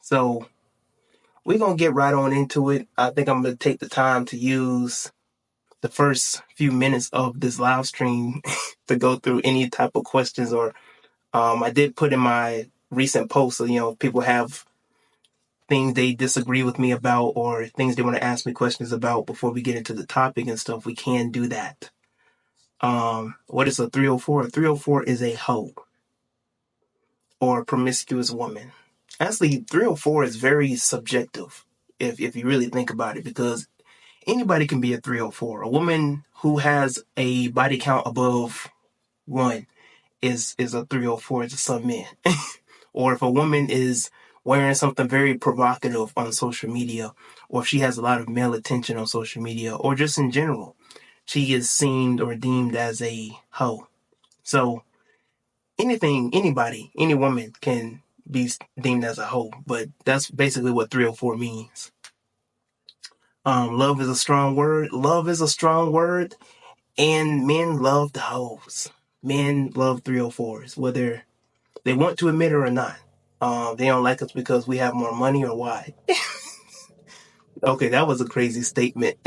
So we're going to get right on into it. I think I'm going to take the time to use the first few minutes of this live stream to go through any type of questions or I did put in my recent post, so, if people have things they disagree with me about or things they want to ask me questions about before we get into the topic and stuff, we can do that. What is a 304? A 304 is a hoe or a promiscuous woman. Actually, 304 is very subjective if you really think about it, because anybody can be a 304. A woman who has a body count above 1 is a 304 to some men. Or if a woman is wearing something very provocative on social media, or if she has a lot of male attention on social media, or just in general, she is seen or deemed as a hoe. So anybody, any woman can be deemed as a hoe, but that's basically what 304 means. Love is a strong word. Love is a strong word, and men love the hoes. Men love 304s, whether they want to admit it or not. They don't like us because we have more money or why? Okay, that was a crazy statement.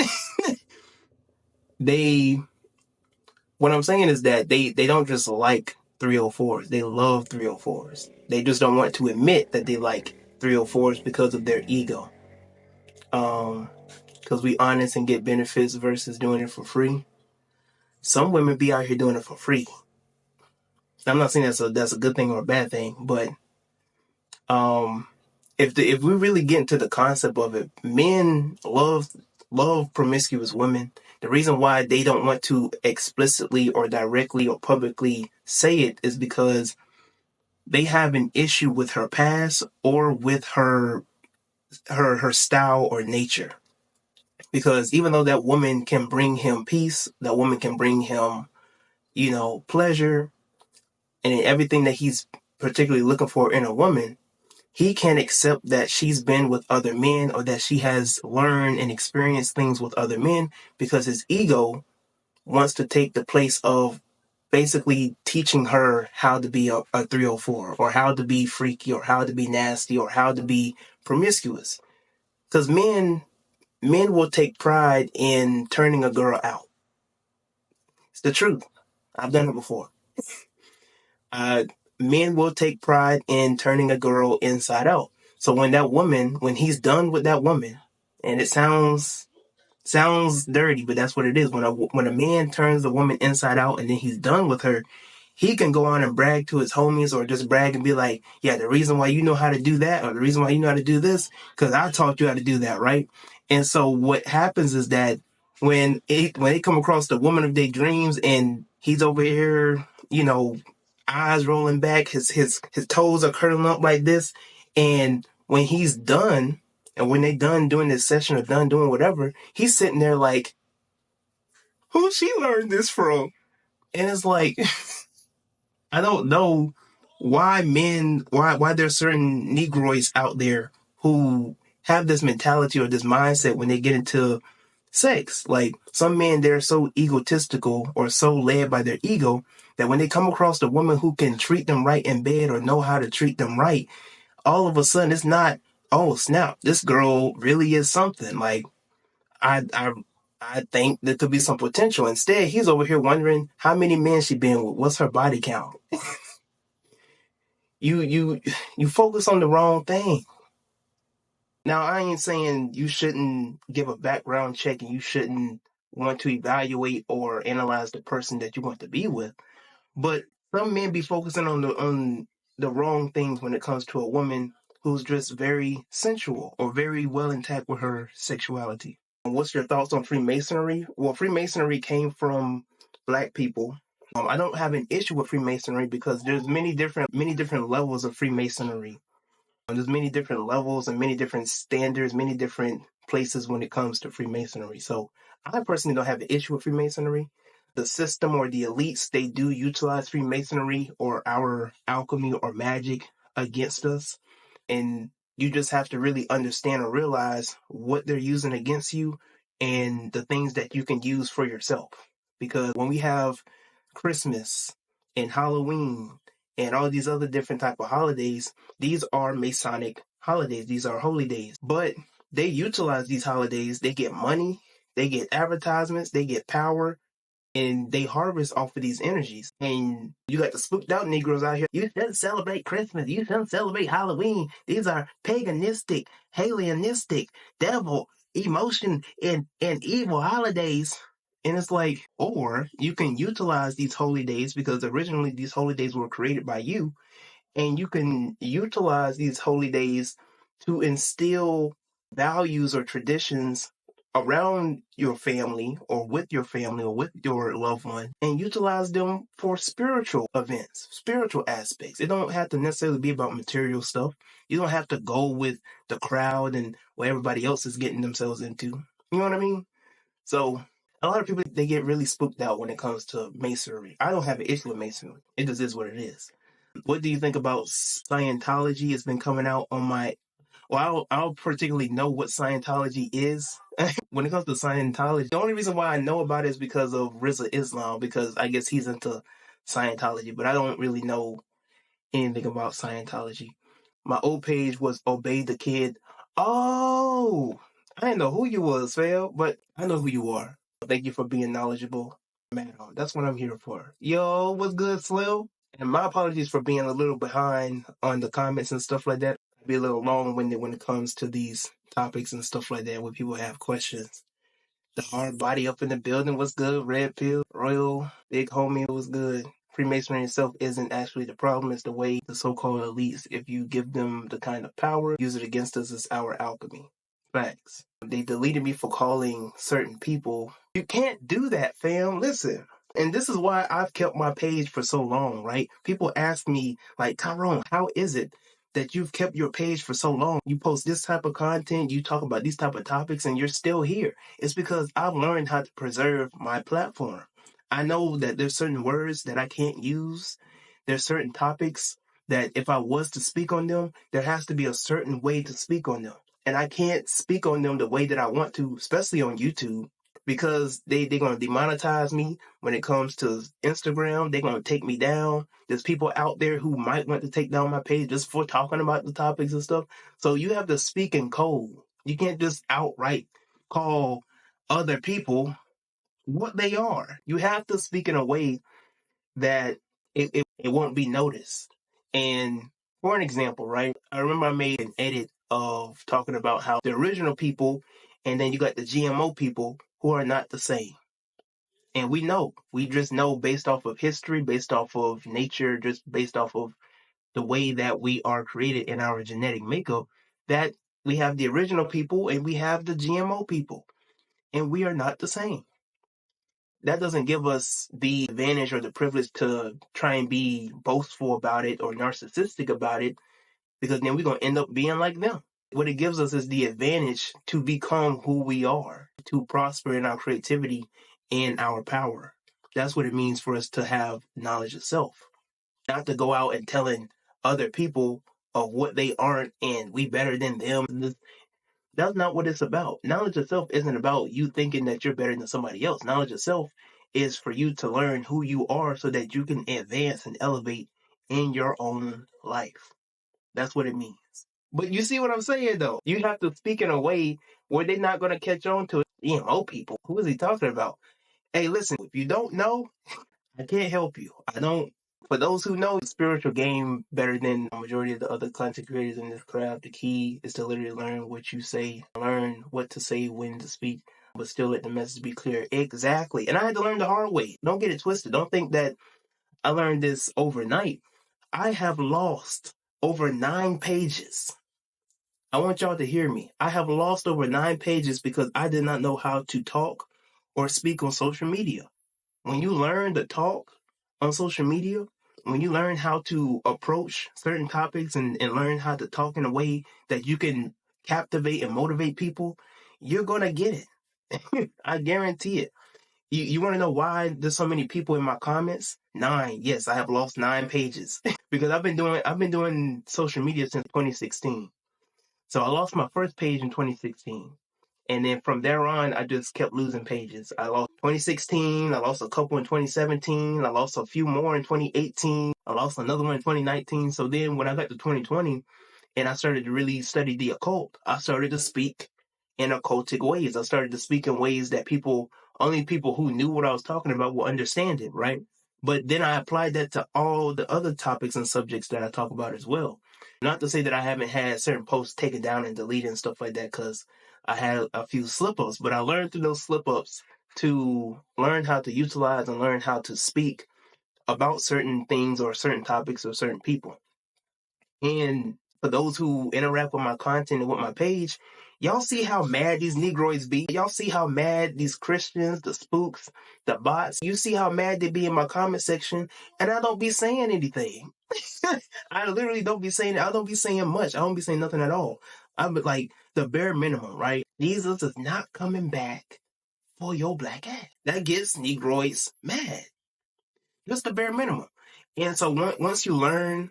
What I'm saying is that they don't just like 304s. They love 304s. They just don't want to admit that they like 304s because of their ego. Because we honest and get benefits versus doing it for free. Some women be out here doing it for free. I'm not saying that's a good thing or a bad thing, but if we really get into the concept of it, men love promiscuous women. The reason why they don't want to explicitly or directly or publicly say it is because they have an issue with her past or with her style or nature. Because even though that woman can bring him peace, that woman can bring him, pleasure, and everything that he's particularly looking for in a woman, he can't accept that she's been with other men or that she has learned and experienced things with other men, because his ego wants to take the place of basically teaching her how to be a 304 or how to be freaky or how to be nasty or how to be promiscuous. Because men will take pride in turning a girl out. It's the truth. I've done it before. Men will take pride in turning a girl inside out. So when he's done with that woman, and it sounds dirty, but that's what it is. When a man turns a woman inside out and then he's done with her, he can go on and brag to his homies or just brag and be like, yeah, the reason why you know how to do that or the reason why you know how to do this, because I taught you how to do that, right? And so what happens is that when they come across the woman of their dreams and he's over here, eyes rolling back, his toes are curling up like this, and when he's done, and when they done doing this session or done doing whatever, he's sitting there like, who she learned this from? And it's like, I don't know why there's certain Negroids out there who have this mentality or this mindset when they get into sex. Like, some men, they're so egotistical or so led by their ego that when they come across a woman who can treat them right in bed or know how to treat them right, all of a sudden it's not, oh snap, this girl really is something. Like, I think there could be some potential. Instead, he's over here wondering how many men she been with, what's her body count. You focus on the wrong thing. Now, I ain't saying you shouldn't give a background check and you shouldn't want to evaluate or analyze the person that you want to be with, but some men be focusing on the wrong things when it comes to a woman who's just very sensual or very well intact with her sexuality. What's your thoughts on Freemasonry? Well, Freemasonry came from Black people. I don't have an issue with Freemasonry because there's many different levels of Freemasonry. There's many different levels and many different standards, many different places when it comes to Freemasonry. So I personally don't have an issue with Freemasonry. The system or the elites, they do utilize Freemasonry or our alchemy or magic against us. And you just have to really understand or realize what they're using against you and the things that you can use for yourself. Because when we have Christmas and Halloween and all these other different type of holidays, these are Masonic holidays. These are holy days. But they utilize these holidays. They get money, they get advertisements, they get power, and they harvest off of these energies. And you got the spooked out Negroes out here. You shouldn't celebrate Christmas. You shouldn't celebrate Halloween. These are paganistic, alienistic, devil, emotion, and evil holidays. And it's like, or you can utilize these holy days because originally these holy days were created by you. And you can utilize these holy days to instill values or traditions around your family or with your loved one, and utilize them for spiritual events, spiritual aspects. It don't have to necessarily be about material stuff. You don't have to go with the crowd and what everybody else is getting themselves into. You know what I mean? So a lot of people, they get really spooked out when it comes to masonry. I don't have an issue with masonry. It just is what it is. What do you think about Scientology? It's been coming out on my... Well, I don't particularly know what Scientology is. When it comes to Scientology, the only reason why I know about it is because of Rizza Islam, because I guess he's into Scientology, but I don't really know anything about Scientology. My old page was Obey the Kid. Oh, I didn't know who you was, Phil, but I know who you are. Thank you for being knowledgeable, madam. That's what I'm here for. Yo, what's good, Slim? And my apologies for being a little behind on the comments and stuff like that. I'll be a little long-winded when it comes to these topics and stuff like that, when people have questions. The hard body up in the building was good. Red Pill, Royal, Big Homie was good. Freemasonry itself isn't actually the problem. It's the way the so-called elites, if you give them the kind of power, use it against us as our alchemy. Facts. They deleted me for calling certain people. You can't do that, fam. Listen. And this is why I've kept my page for so long, right? People ask me, like, Tyrone, how is it that you've kept your page for so long? You post this type of content, you talk about these type of topics, and you're still here. It's because I've learned how to preserve my platform. I know that there's certain words that I can't use. There's certain topics that if I was to speak on them, there has to be a certain way to speak on them. And I can't speak on them the way that I want to, especially on YouTube, because they're going to demonetize me. When it comes to Instagram, they're going to take me down. There's people out there who might want to take down my page just for talking about the topics and stuff. So you have to speak in code. You can't just outright call other people what they are. You have to speak in a way that it won't be noticed. And for an example, right, I remember I made an edit of talking about how the original people and then you got the GMO people who are not the same. And we just know based off of history, based off of nature, just based off of the way that we are created in our genetic makeup, that we have the original people and we have the GMO people, and we are not the same. That doesn't give us the advantage or the privilege to try and be boastful about it or narcissistic about it, because then we're going to end up being like them. What it gives us is the advantage to become who we are, to prosper in our creativity and our power. That's what it means for us to have knowledge of self. Not to go out and telling other people of what they aren't and we better than them. That's not what it's about. Knowledge of self isn't about you thinking that you're better than somebody else. Knowledge of self is for you to learn who you are so that you can advance and elevate in your own life. That's what it means. But you see what I'm saying, though? You have to speak in a way where they're not going to catch on to it. People. Who is he talking about? Hey, listen, if you don't know, I can't help you. I don't. For those who know, the spiritual game better than a majority of the other content creators in this craft. The key is to literally learn what you say, learn what to say, when to speak, but still let the message be clear. Exactly. And I had to learn the hard way. Don't get it twisted. Don't think that I learned this overnight. I have lost over 9 pages. I want y'all to hear me. I have lost over 9 pages because I did not know how to talk or speak on social media. When you learn to talk on social media, when you learn how to approach certain topics and learn how to talk in a way that you can captivate and motivate people, you're going to get it. I guarantee it. You want to know why there's so many people in my comments? 9. Yes, I have lost 9 pages because I've been doing social media since 2016. So I lost my first page in 2016. And then from there on, I just kept losing pages. I lost 2016. I lost a couple in 2017. I lost a few more in 2018. I lost another one in 2019. So then when I got to 2020, and I started to really study the occult, I started to speak in occultic ways. I started to speak in ways that only people who knew what I was talking about will understand it, right? But then I applied that to all the other topics and subjects that I talk about as well. Not to say that I haven't had certain posts taken down and deleted and stuff like that, because I had a few slip-ups, but I learned through those slip-ups to learn how to utilize and learn how to speak about certain things or certain topics or certain people. And for those who interact with my content and with my page, y'all see how mad these Negroids be. Y'all see how mad these Christians, the spooks, the bots, you see how mad they be in my comment section, and I don't be saying anything. I literally don't be saying, I don't be saying much. I don't be saying nothing at all. I'm like the bare minimum, right? Jesus is not coming back for your black ass. That gets Negroids mad. Just the bare minimum. And so once you learn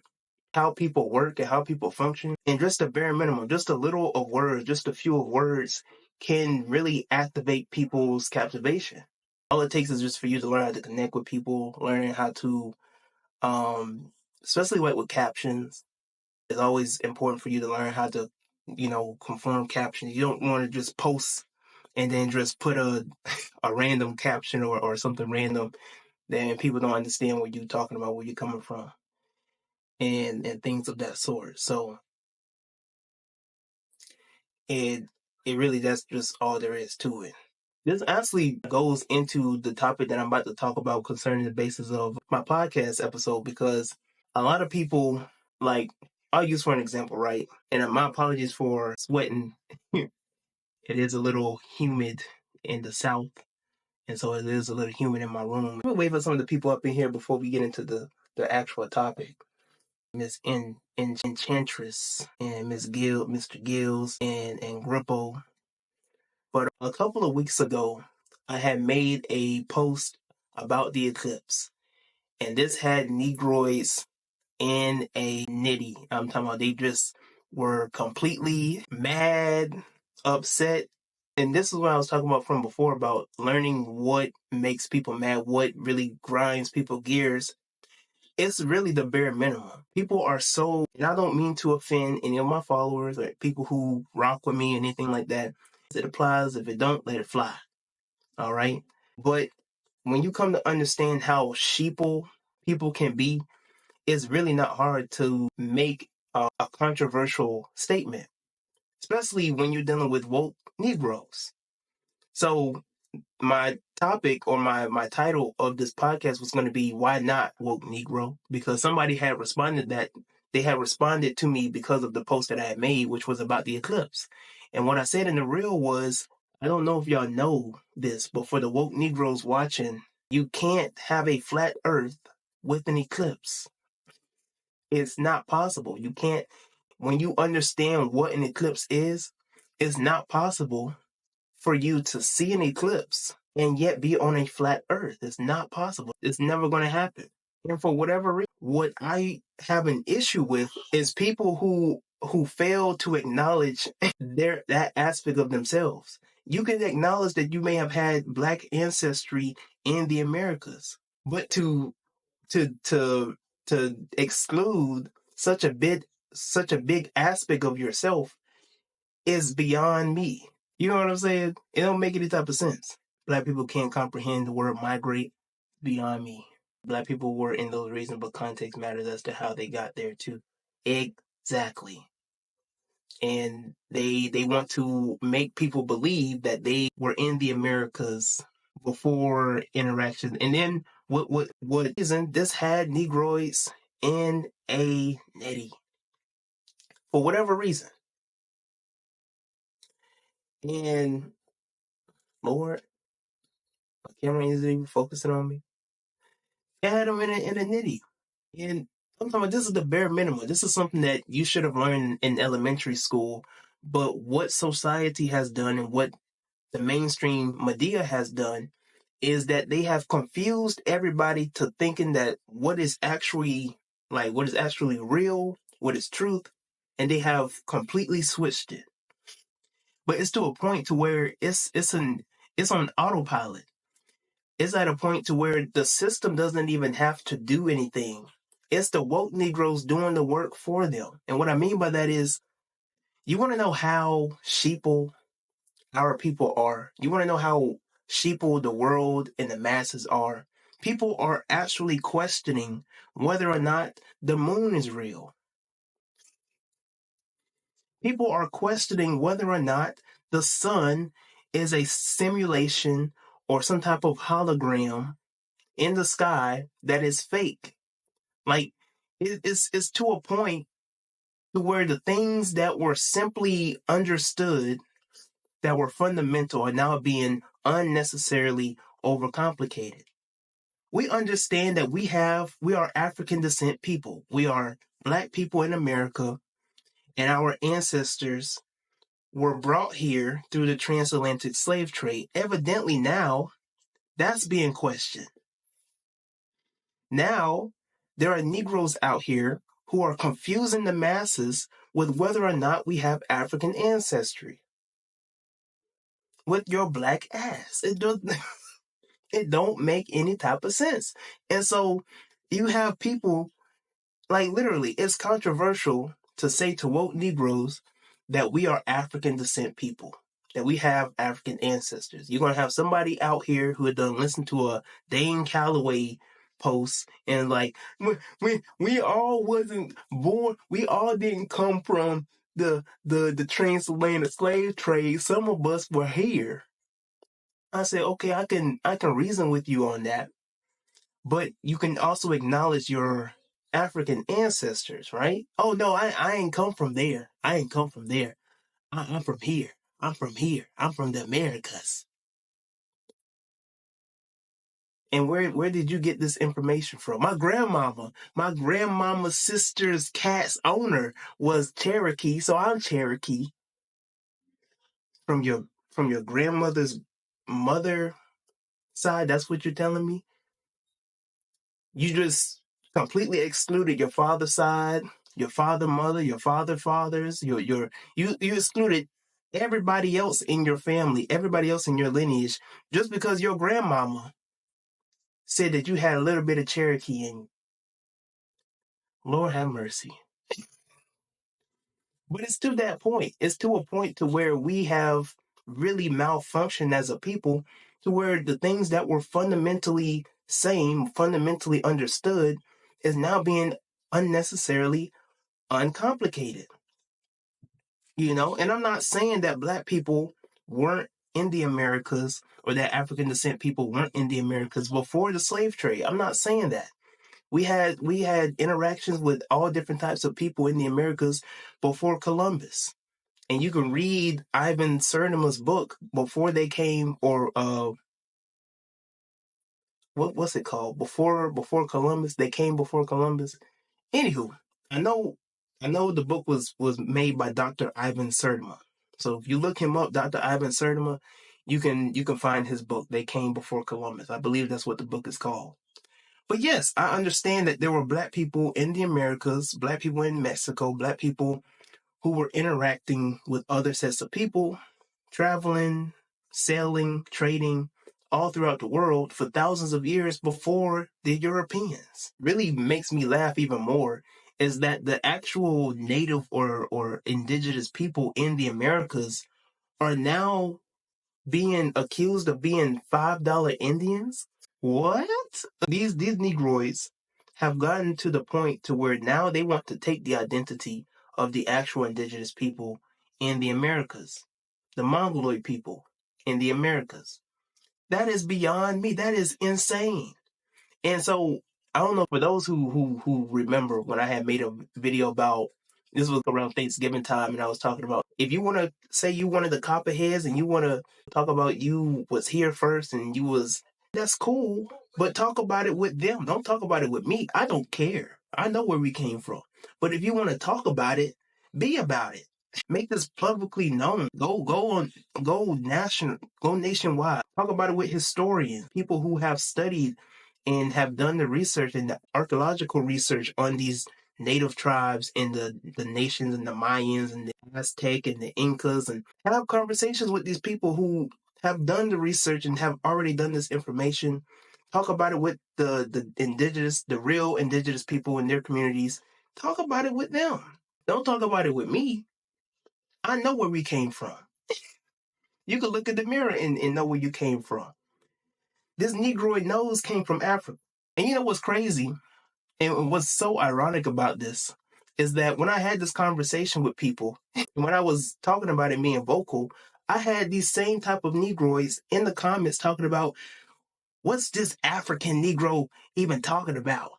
how people work and how people function, and just the bare minimum, just a little of words, just a few of words can really activate people's captivation. All it takes is just for you to learn how to connect with people, learning how to, especially like with captions, it's always important for you to learn how to, confirm captions. You don't want to just post and then just put a random caption or something random, then people don't understand what you're talking about, where you're coming from, and things of that sort. So it really, that's just all there is to it. This actually goes into the topic that I'm about to talk about concerning the basis of my podcast episode, because a lot of people, like, I'll use for an example, right? And my apologies for sweating. It is a little humid in the South, and so it is a little humid in my room. We'll wait for some of the people up in here before we get into the actual topic. Miss Enchantress and Miss Gill, Mr. Gills and Grippo. But a couple of weeks ago, I had made a post about the eclipse, and this had Negroids in a nitty. I'm talking about they just were completely mad, upset. And this is what I was talking about from before, about learning what makes people mad, what really grinds people's gears. It's really the bare minimum. People are so, and I don't mean to offend any of my followers or people who rock with me or anything like that. It applies. If it don't, let it fly. All right. But when you come to understand how sheeple people can be, it's really not hard to make a controversial statement, especially when you're dealing with woke Negroes. So my topic, or my title of this podcast, was going to be "Why Not Woke Negro?" Because somebody had responded that they had responded to me because of the post that I had made, which was about the eclipse. And what I said in the reel was, I don't know if y'all know this, but for the woke Negroes watching, you can't have a flat earth with an eclipse. It's not possible. You can't, when you understand what an eclipse is, it's not possible for you to see an eclipse and yet be on a flat earth. It's not possible. It's never going to happen. And for whatever reason, what I have an issue with is people who fail to acknowledge that aspect of themselves. You can acknowledge that you may have had black ancestry in the Americas, but to exclude such a big aspect of yourself is beyond me. You know what I'm saying? It don't make any type of sense. Black people can't comprehend the word migrate. Beyond me. Black people were in those regions, but context matters as to how they got there too. Exactly. And they want to make people believe that they were in the Americas before interaction. And then what isn't, this had Negroids in a nitty for whatever reason. And Lord, my camera isn't even focusing on me. It had them in a nitty. And I'm talking about, this is the bare minimum. This is something that you should have learned in elementary school. But what society has done and what the mainstream media has done is that they have confused everybody to thinking that what is actually real, what is truth, and they have completely switched it. But it's to a point to where it's on autopilot. It's at a point to where the system doesn't even have to do anything It's the woke Negroes doing the work for them. And what I mean by that is, you want to know how sheeple our people are? You want to know how sheeple the world and the masses are? People are actually questioning whether or not the moon is real. People are questioning whether or not the sun is a simulation or some type of hologram in the sky that is fake. Like, it's to a point to where the things that were simply understood, that were fundamental, are now being unnecessarily overcomplicated. We understand that we are African descent people. We are black people in America, and our ancestors were brought here through the transatlantic slave trade. Evidently now, that's being questioned. Now, there are Negroes out here who are confusing the masses with whether or not we have African ancestry. With your black ass. It don't make any type of sense. And so you have people, like, literally, it's controversial to say to woke Negroes that we are African descent people, that we have African ancestors. You're going to have somebody out here who had done listen to a Dane Calloway post and like, we all wasn't born, we all didn't come from the transatlantic slave trade. Some of us were here. I said, okay, I can reason with you on that, but you can also acknowledge your African ancestors, right? Oh no, I ain't come from there. I ain't come from there. I'm from here. I'm from here. I'm from the Americas. And where did you get this information from? My grandmama's sister's cat's owner was Cherokee, so I'm Cherokee. From your grandmother's mother side, that's what you're telling me? You just completely excluded your father's side, your father, mother, your fathers, you excluded everybody else in your family, everybody else in your lineage, just because your grandmama said that you had a little bit of Cherokee in you. Lord have mercy. But it's to that point. It's to a point to where we have really malfunctioned as a people, to where the things that were fundamentally same, fundamentally understood, is now being unnecessarily uncomplicated. And I'm not saying that black people weren't in the Americas, or that African descent people weren't in the Americas before the slave trade. I'm not saying that. We had interactions with all different types of people in the Americas before Columbus. And you can read Ivan Sertima's book before they came, or what's it called? Before Columbus, they came before Columbus. Anywho, I know the book was made by Dr. Ivan Sertima. So if you look him up, Dr. Ivan Sertima, you can find his book. They came before Columbus. I believe that's what the book is called. But yes, I understand that there were black people in the Americas, black people in Mexico, black people who were interacting with other sets of people, traveling, sailing, trading, all throughout the world for thousands of years before the Europeans. Really makes me laugh even more is that the actual native or indigenous people in the Americas are now being accused of being $5 Indians. What? These Negroids have gotten to the point to where now they want to take the identity of the actual indigenous people in the Americas, the Mongoloid people in the Americas. That is beyond me. That is insane. And so I don't know, for those who remember when I had made a video about, this was around Thanksgiving time, and I was talking about, if you want to say you one of the copperheads and you want to talk about you was here first and you was, that's cool, but talk about it with them. Don't talk about it with me. I don't care. I know where we came from. But if you want to talk about it, be about it. Make this publicly known. Go nationwide. Talk about it with historians, people who have studied and have done the research and the archaeological research on these native tribes and the nations and the Mayans and the Aztec and the Incas, and have conversations with these people who have done the research and have already done this information. Talk about it with the real indigenous people in their communities. Talk about it with them. Don't talk about it with me. I know where we came from. You can look in the mirror and know where you came from. This Negroid nose came from Africa. And you know what's crazy? And what's so ironic about this is that when I had this conversation with people, when I was talking about it being vocal, I had these same type of Negroids in the comments talking about, what's this African Negro even talking about?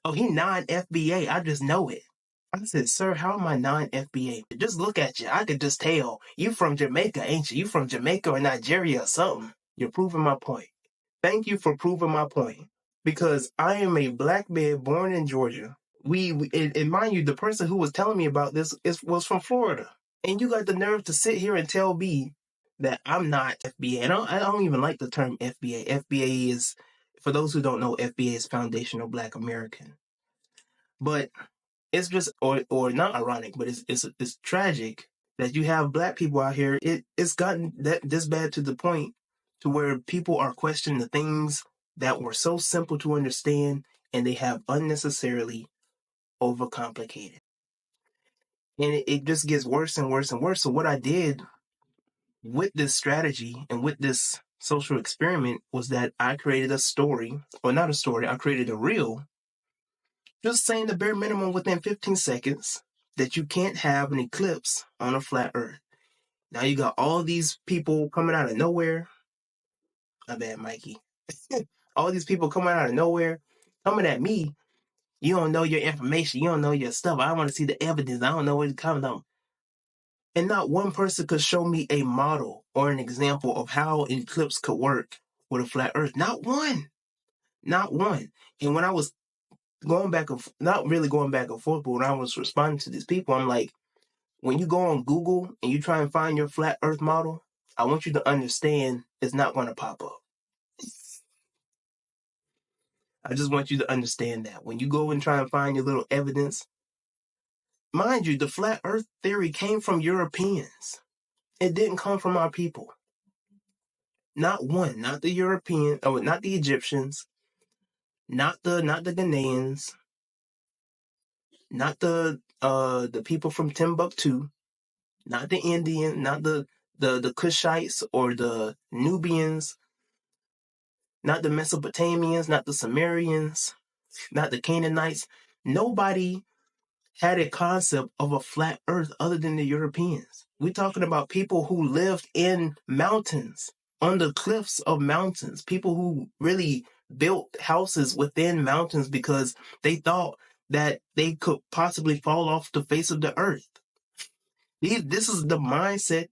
Oh, he non-FBA. I just know it. I said, sir, how am I non-FBA? Just look at you. I could just tell. You from Jamaica, ain't you? You from Jamaica or Nigeria or something. You're proving my point. Thank you for proving my point. Because I am a black man born in Georgia. And mind you, the person who was telling me about this was from Florida. And you got the nerve to sit here and tell me that I'm not FBA. And I don't even like the term FBA. FBA is, for those who don't know, FBA is Foundational Black American. But it's just, or not ironic, but it's tragic that you have black people out here. It's gotten this bad to the point to where people are questioning the things that were so simple to understand, and they have unnecessarily overcomplicated. And it just gets worse and worse and worse. So what I did with this strategy and with this social experiment was that I created a story, or not a story, I created a reel, just saying the bare minimum within 15 seconds that you can't have an eclipse on a flat earth. Now you got all these people coming out of nowhere. My bad, Mikey. All these people coming out of nowhere, coming at me. You don't know your information. You don't know your stuff. I want to see the evidence. I don't know where it's coming from. And not one person could show me a model or an example of how an eclipse could work with a flat earth. Not one. Not one. And when I was not really going back and forth, but when I was responding to these people, I'm like, when you go on Google and you try and find your flat earth model, I want you to understand it's not going to pop up. I just want you to understand that. When you go and try and find your little evidence, mind you, the flat earth theory came from Europeans. It didn't come from our people. Not one, not the European, not the Egyptians, not the Ghanaians, not the people from Timbuktu, not the Indian, not the Kushites or the Nubians, not the Mesopotamians, not the Sumerians, not the Canaanites. Nobody had a concept of a flat earth other than the Europeans. We're talking about people who lived in mountains, on the cliffs of mountains, people who really built houses within mountains because they thought that they could possibly fall off the face of the earth. This is the mindset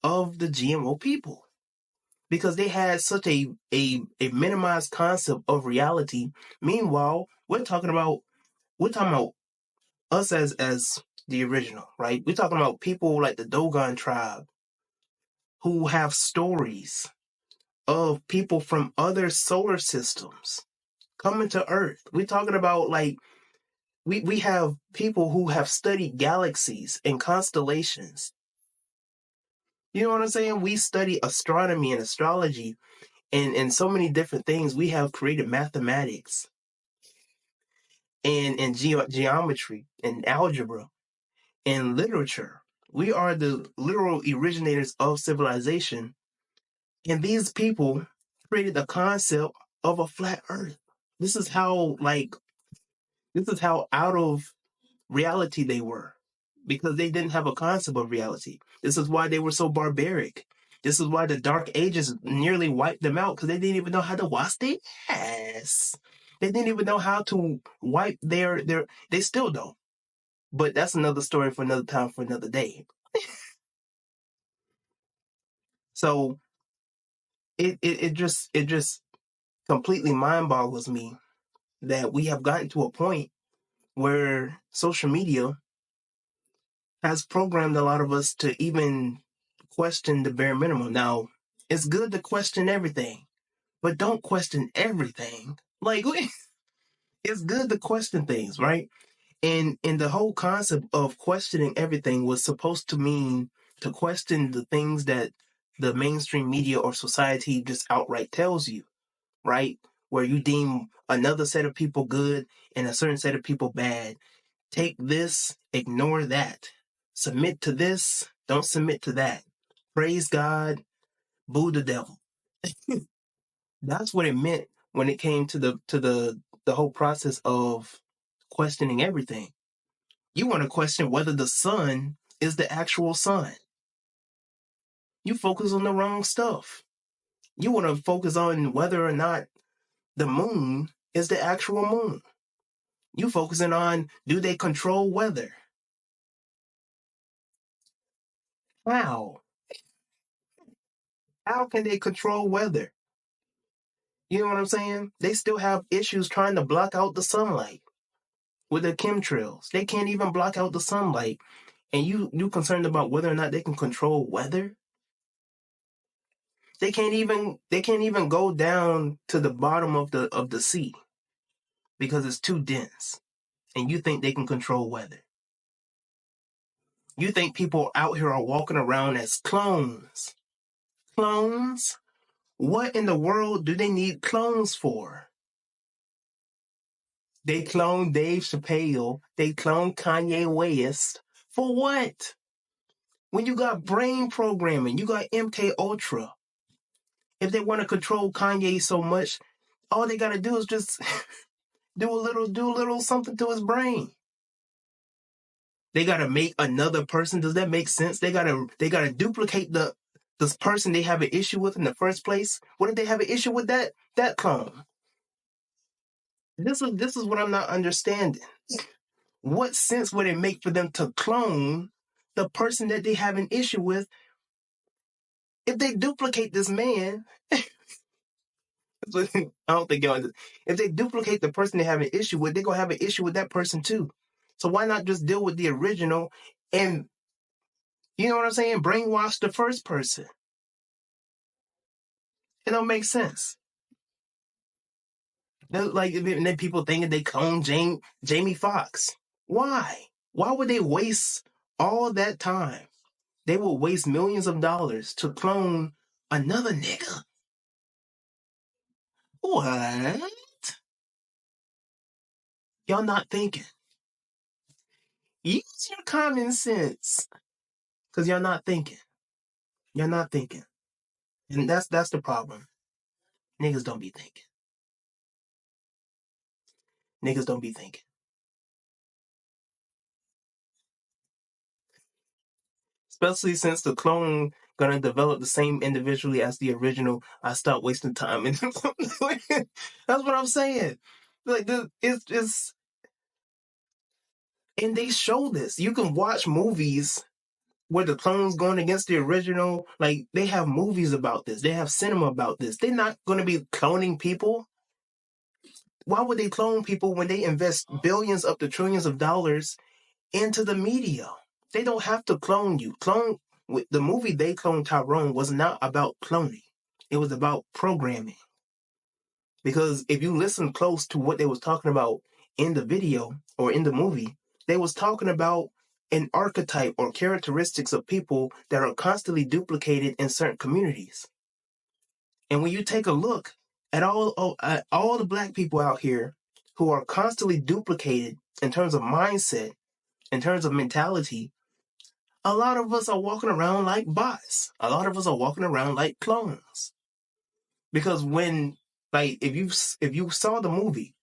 of the GMO people, because they had such a minimized concept of reality. Meanwhile, we're talking about us as the original, right? We're talking about people like the Dogon tribe who have stories of people from other solar systems coming to Earth. We're talking about like we have people who have studied galaxies and constellations. You know what I'm saying? We study astronomy and astrology and so many different things. We have created mathematics and geometry and algebra and literature. We are the literal originators of civilization. And these people created the concept of a flat earth. This is how out of reality they were, because they didn't have a concept of reality. This is why they were so barbaric. This is why the Dark Ages nearly wiped them out, because they didn't even know how to wash their ass. They didn't even know how to wipe their. They still don't. But that's another story for another time, for another day. So it just completely mind boggles me that we have gotten to a point where social media has programmed a lot of us to even question the bare minimum. Now, it's good to question everything, but don't question everything. Like, it's good to question things, right? And the whole concept of questioning everything was supposed to mean to question the things that the mainstream media or society just outright tells you, right? where you deem another set of people good and a certain set of people bad. Take this, ignore that. Submit to this, don't submit to that. Praise God, boo the devil. That's what it meant when it came to the whole process of questioning everything. You want to question whether the sun is the actual sun. You focus on the wrong stuff. You want to focus on whether or not the moon is the actual moon. You focusing on, do they control weather? How? How can they control weather? You know what I'm saying? They still have issues trying to block out the sunlight with their chemtrails. They can't even block out the sunlight. And you concerned about whether or not they can control weather? They can't even go down to the bottom of the sea because it's too dense. And you think they can control weather. You think people out here are walking around as clones. Clones? What in the world do they need clones for? They clone Dave Chappelle. They clone Kanye West. For what? When you got brain programming, you got MK Ultra. If they want to control Kanye so much, all they gotta do is just do a little something to his brain. They gotta make another person. Does that make sense? They gotta duplicate this person they have an issue with in the first place. What if they have an issue with that clone? This is what I'm not understanding. What sense would it make for them to clone the person that they have an issue with? If they duplicate this man, I don't think y'all. If they duplicate the person they have an issue with, they're gonna have an issue with that person too. So why not just deal with the original and, you know what I'm saying, brainwash the first person? It don't make sense. Like, and then people thinking they clone Jamie Foxx. Why? Why would they waste all that time? They will waste millions of dollars to clone another nigga. What? Y'all not thinking. Use your common sense. Because y'all not thinking. You're not thinking. And that's the problem. Niggas don't be thinking. Niggas don't be thinking. Especially since the clone gonna develop the same individually as the original. I stop wasting time. And that's what I'm saying. Like, it's and they show this. You can watch movies where the clone's going against the original. Like, they have movies about this. They have cinema about this. They're not going to be cloning people. Why would they clone people when they invest billions up to trillions of dollars into the media? They don't have to clone you. The movie They Cloned Tyrone was not about cloning. It was about programming. Because if you listen close to what they was talking about in the video or in the movie, they was talking about an archetype or characteristics of people that are constantly duplicated in certain communities. And when you take a look at all the black people out here who are constantly duplicated in terms of mindset, in terms of mentality, a lot of us are walking around like bots. A lot of us are walking around like clones. Because when, like, if you saw the movie,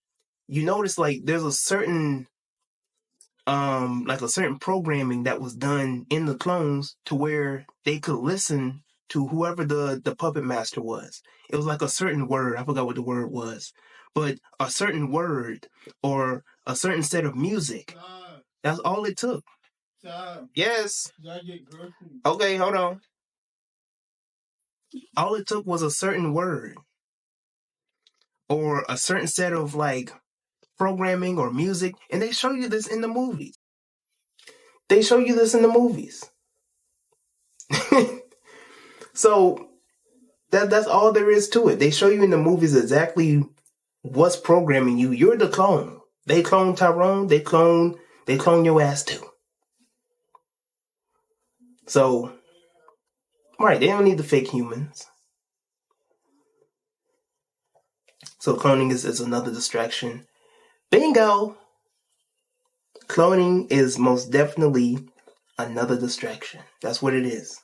you notice like there's a certain like a certain programming that was done in the clones to where they could listen to whoever the puppet master was. It was like a certain word. I forgot what the word was, but a certain word or a certain set of music. That's all it took. Yes. Okay, hold on. All it took was a certain word or a certain set of like programming or music, and they show you this in the movies. They show you this in the movies. So that's all there is to it. They show you in the movies exactly what's programming you. You're the clone. They clone Tyrone. They clone your ass too. So, right, they don't need the fake humans. So cloning is another distraction. Bingo! Cloning is most definitely another distraction. That's what it is.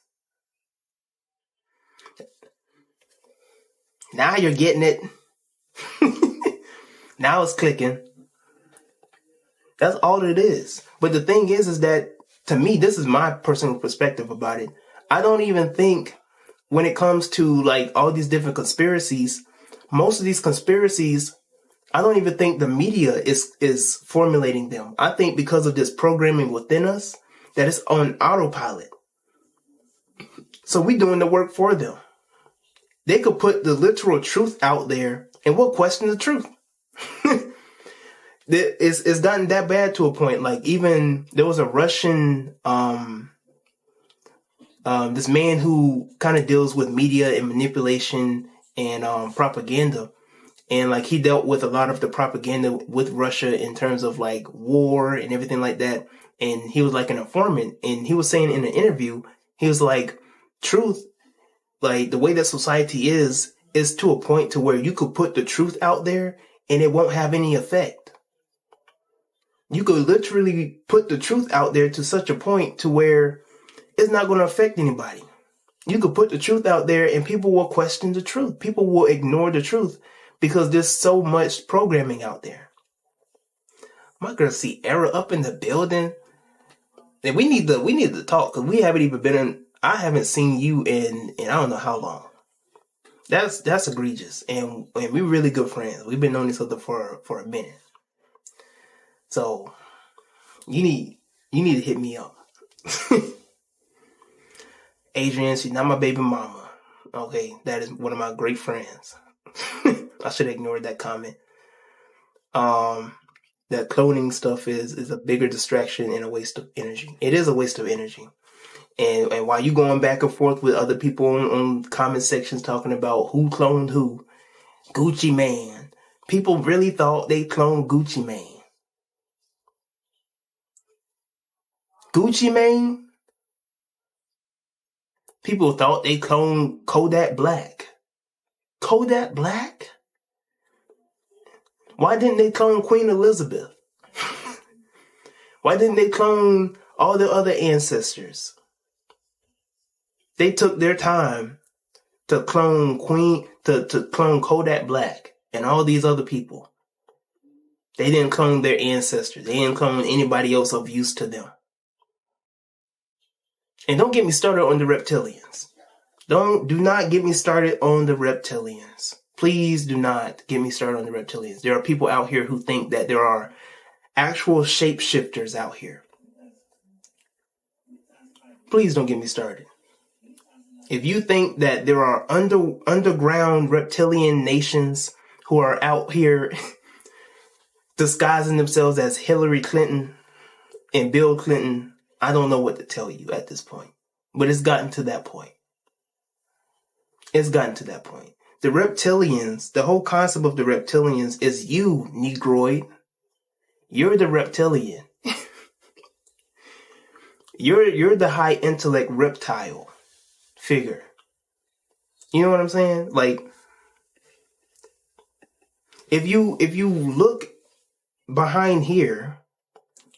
Now you're getting it. Now it's clicking. That's all it is. But the thing is that, to me, this is my personal perspective about it. I don't even think, when it comes to like all these different conspiracies, most of these conspiracies, I don't even think the media is formulating them. I think because of this programming within us, that it's on autopilot. So we doing the work for them. They could put the literal truth out there and we'll question the truth. It's gotten that bad to a point. Like, even there was a Russian, this man who kind of deals with media and manipulation and propaganda. And like, he dealt with a lot of the propaganda with Russia in terms of like war and everything like that. And he was like an informant. And he was saying in an interview, he was like, truth, like the way that society is to a point to where you could put the truth out there and it won't have any effect. You could literally put the truth out there to such a point to where it's not going to affect anybody. You could put the truth out there and people will question the truth. People will ignore the truth because there's so much programming out there. My girl, see Era up in the building. And we need to talk, because we haven't even been in. I haven't seen you in I don't know how long. That's egregious, and we're really good friends. We've been knowing each other for a minute. So you need to hit me up. Adrian, she's not my baby mama. Okay, that is one of my great friends. I should have ignored that comment. That cloning stuff is a bigger distraction and a waste of energy. It is a waste of energy. And while you going back and forth with other people on comment sections talking about who cloned who, Gucci Mane, people really thought they cloned Gucci Mane. Gucci Mane? People thought they cloned Kodak Black. Kodak Black? Why didn't they clone Queen Elizabeth? Why didn't they clone all the other ancestors? They took their time to clone to clone Kodak Black and all these other people. They didn't clone their ancestors. They didn't clone anybody else of use to them. And don't get me started on the reptilians. Do not get me started on the reptilians. Please do not get me started on the reptilians. There are people out here who think that there are actual shapeshifters out here. Please don't get me started. If you think that there are underground reptilian nations who are out here disguising themselves as Hillary Clinton and Bill Clinton, I don't know what to tell you at this point. But it's gotten to that point. It's gotten to that point. The reptilians, the whole concept of the reptilians is you, Negroid. You're the reptilian. You're the high intellect reptile figure. You know what I'm saying? Like, if you look behind here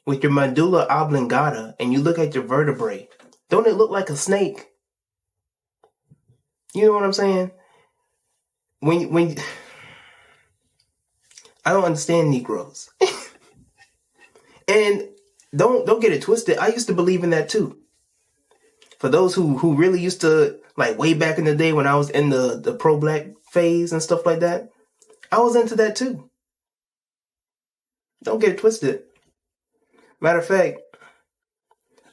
with your medulla oblongata and you look at your vertebrae, don't it look like a snake? You know what I'm saying? When I don't understand Negroes. And don't get it twisted. I used to believe in that too. For those who really used to, like, way back in the day when I was in the pro-black phase and stuff like that, I was into that too. Don't get it twisted. Matter of fact,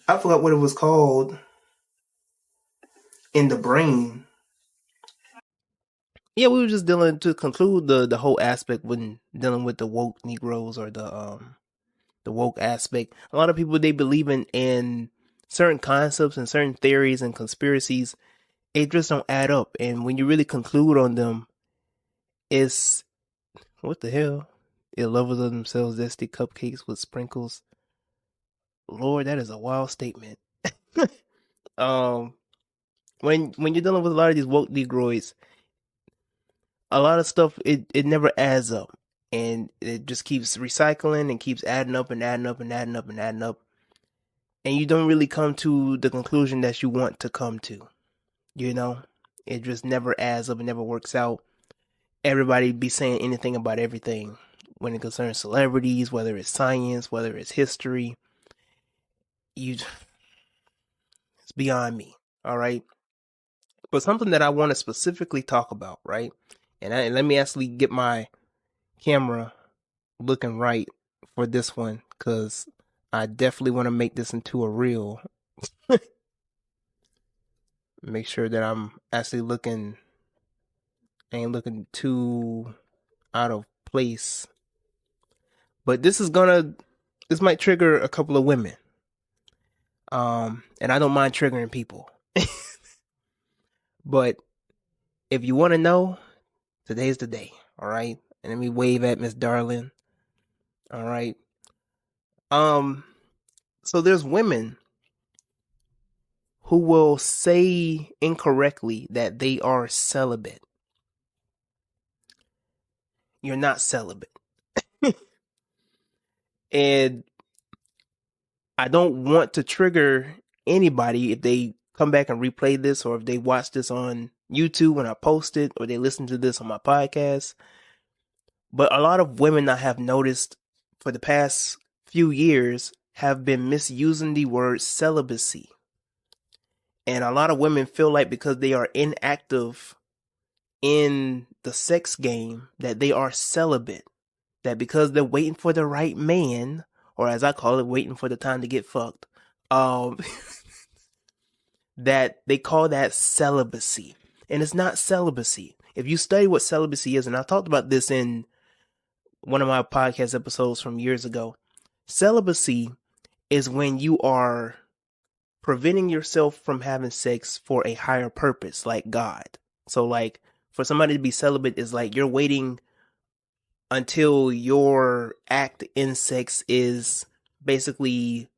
I forgot what it was called in the brain. Yeah, we were just dealing, to conclude the whole aspect when dealing with the woke Negroes, or the woke aspect. A lot of people, they believe in certain concepts and certain theories and conspiracies. It just don't add up. And when you really conclude on them, it's, what the hell? It lovers of themselves, zesty cupcakes with sprinkles. Lord, that is a wild statement. When you're dealing with a lot of these woke Negroids, a lot of stuff, it never adds up. And it just keeps recycling and keeps adding up and adding up and adding up and adding up. And you don't really come to the conclusion that you want to come to. You know? It just never adds up. It never works out. Everybody be saying anything about everything when it concerns celebrities, whether it's science, whether it's history. It's beyond me. All right. But something that I want to specifically talk about, right? And let me actually get my camera looking right for this one, because I definitely want to make this into a reel. Make sure that I'm actually ain't looking too out of place. But this might trigger a couple of women. And I don't mind triggering people. But if you want to know, today's the day, all right? And let me wave at Miss Darling. All right. So there's women who will say incorrectly that they are celibate. You're not celibate. And I don't want to trigger anybody if they come back and replay this, or if they watch this on YouTube when I post it, or they listen to this on my podcast. But a lot of women I have noticed for the past few years have been misusing the word celibacy. And a lot of women feel like because they are inactive in the sex game that they are celibate. That because they're waiting for the right man, or as I call it, waiting for the time to get fucked, that they call that celibacy. And it's not celibacy. If you study what celibacy is, and I talked about this in one of my podcast episodes from years ago, celibacy is when you are preventing yourself from having sex for a higher purpose, like God. So like for somebody to be celibate is like you're waiting until your act in sex is basically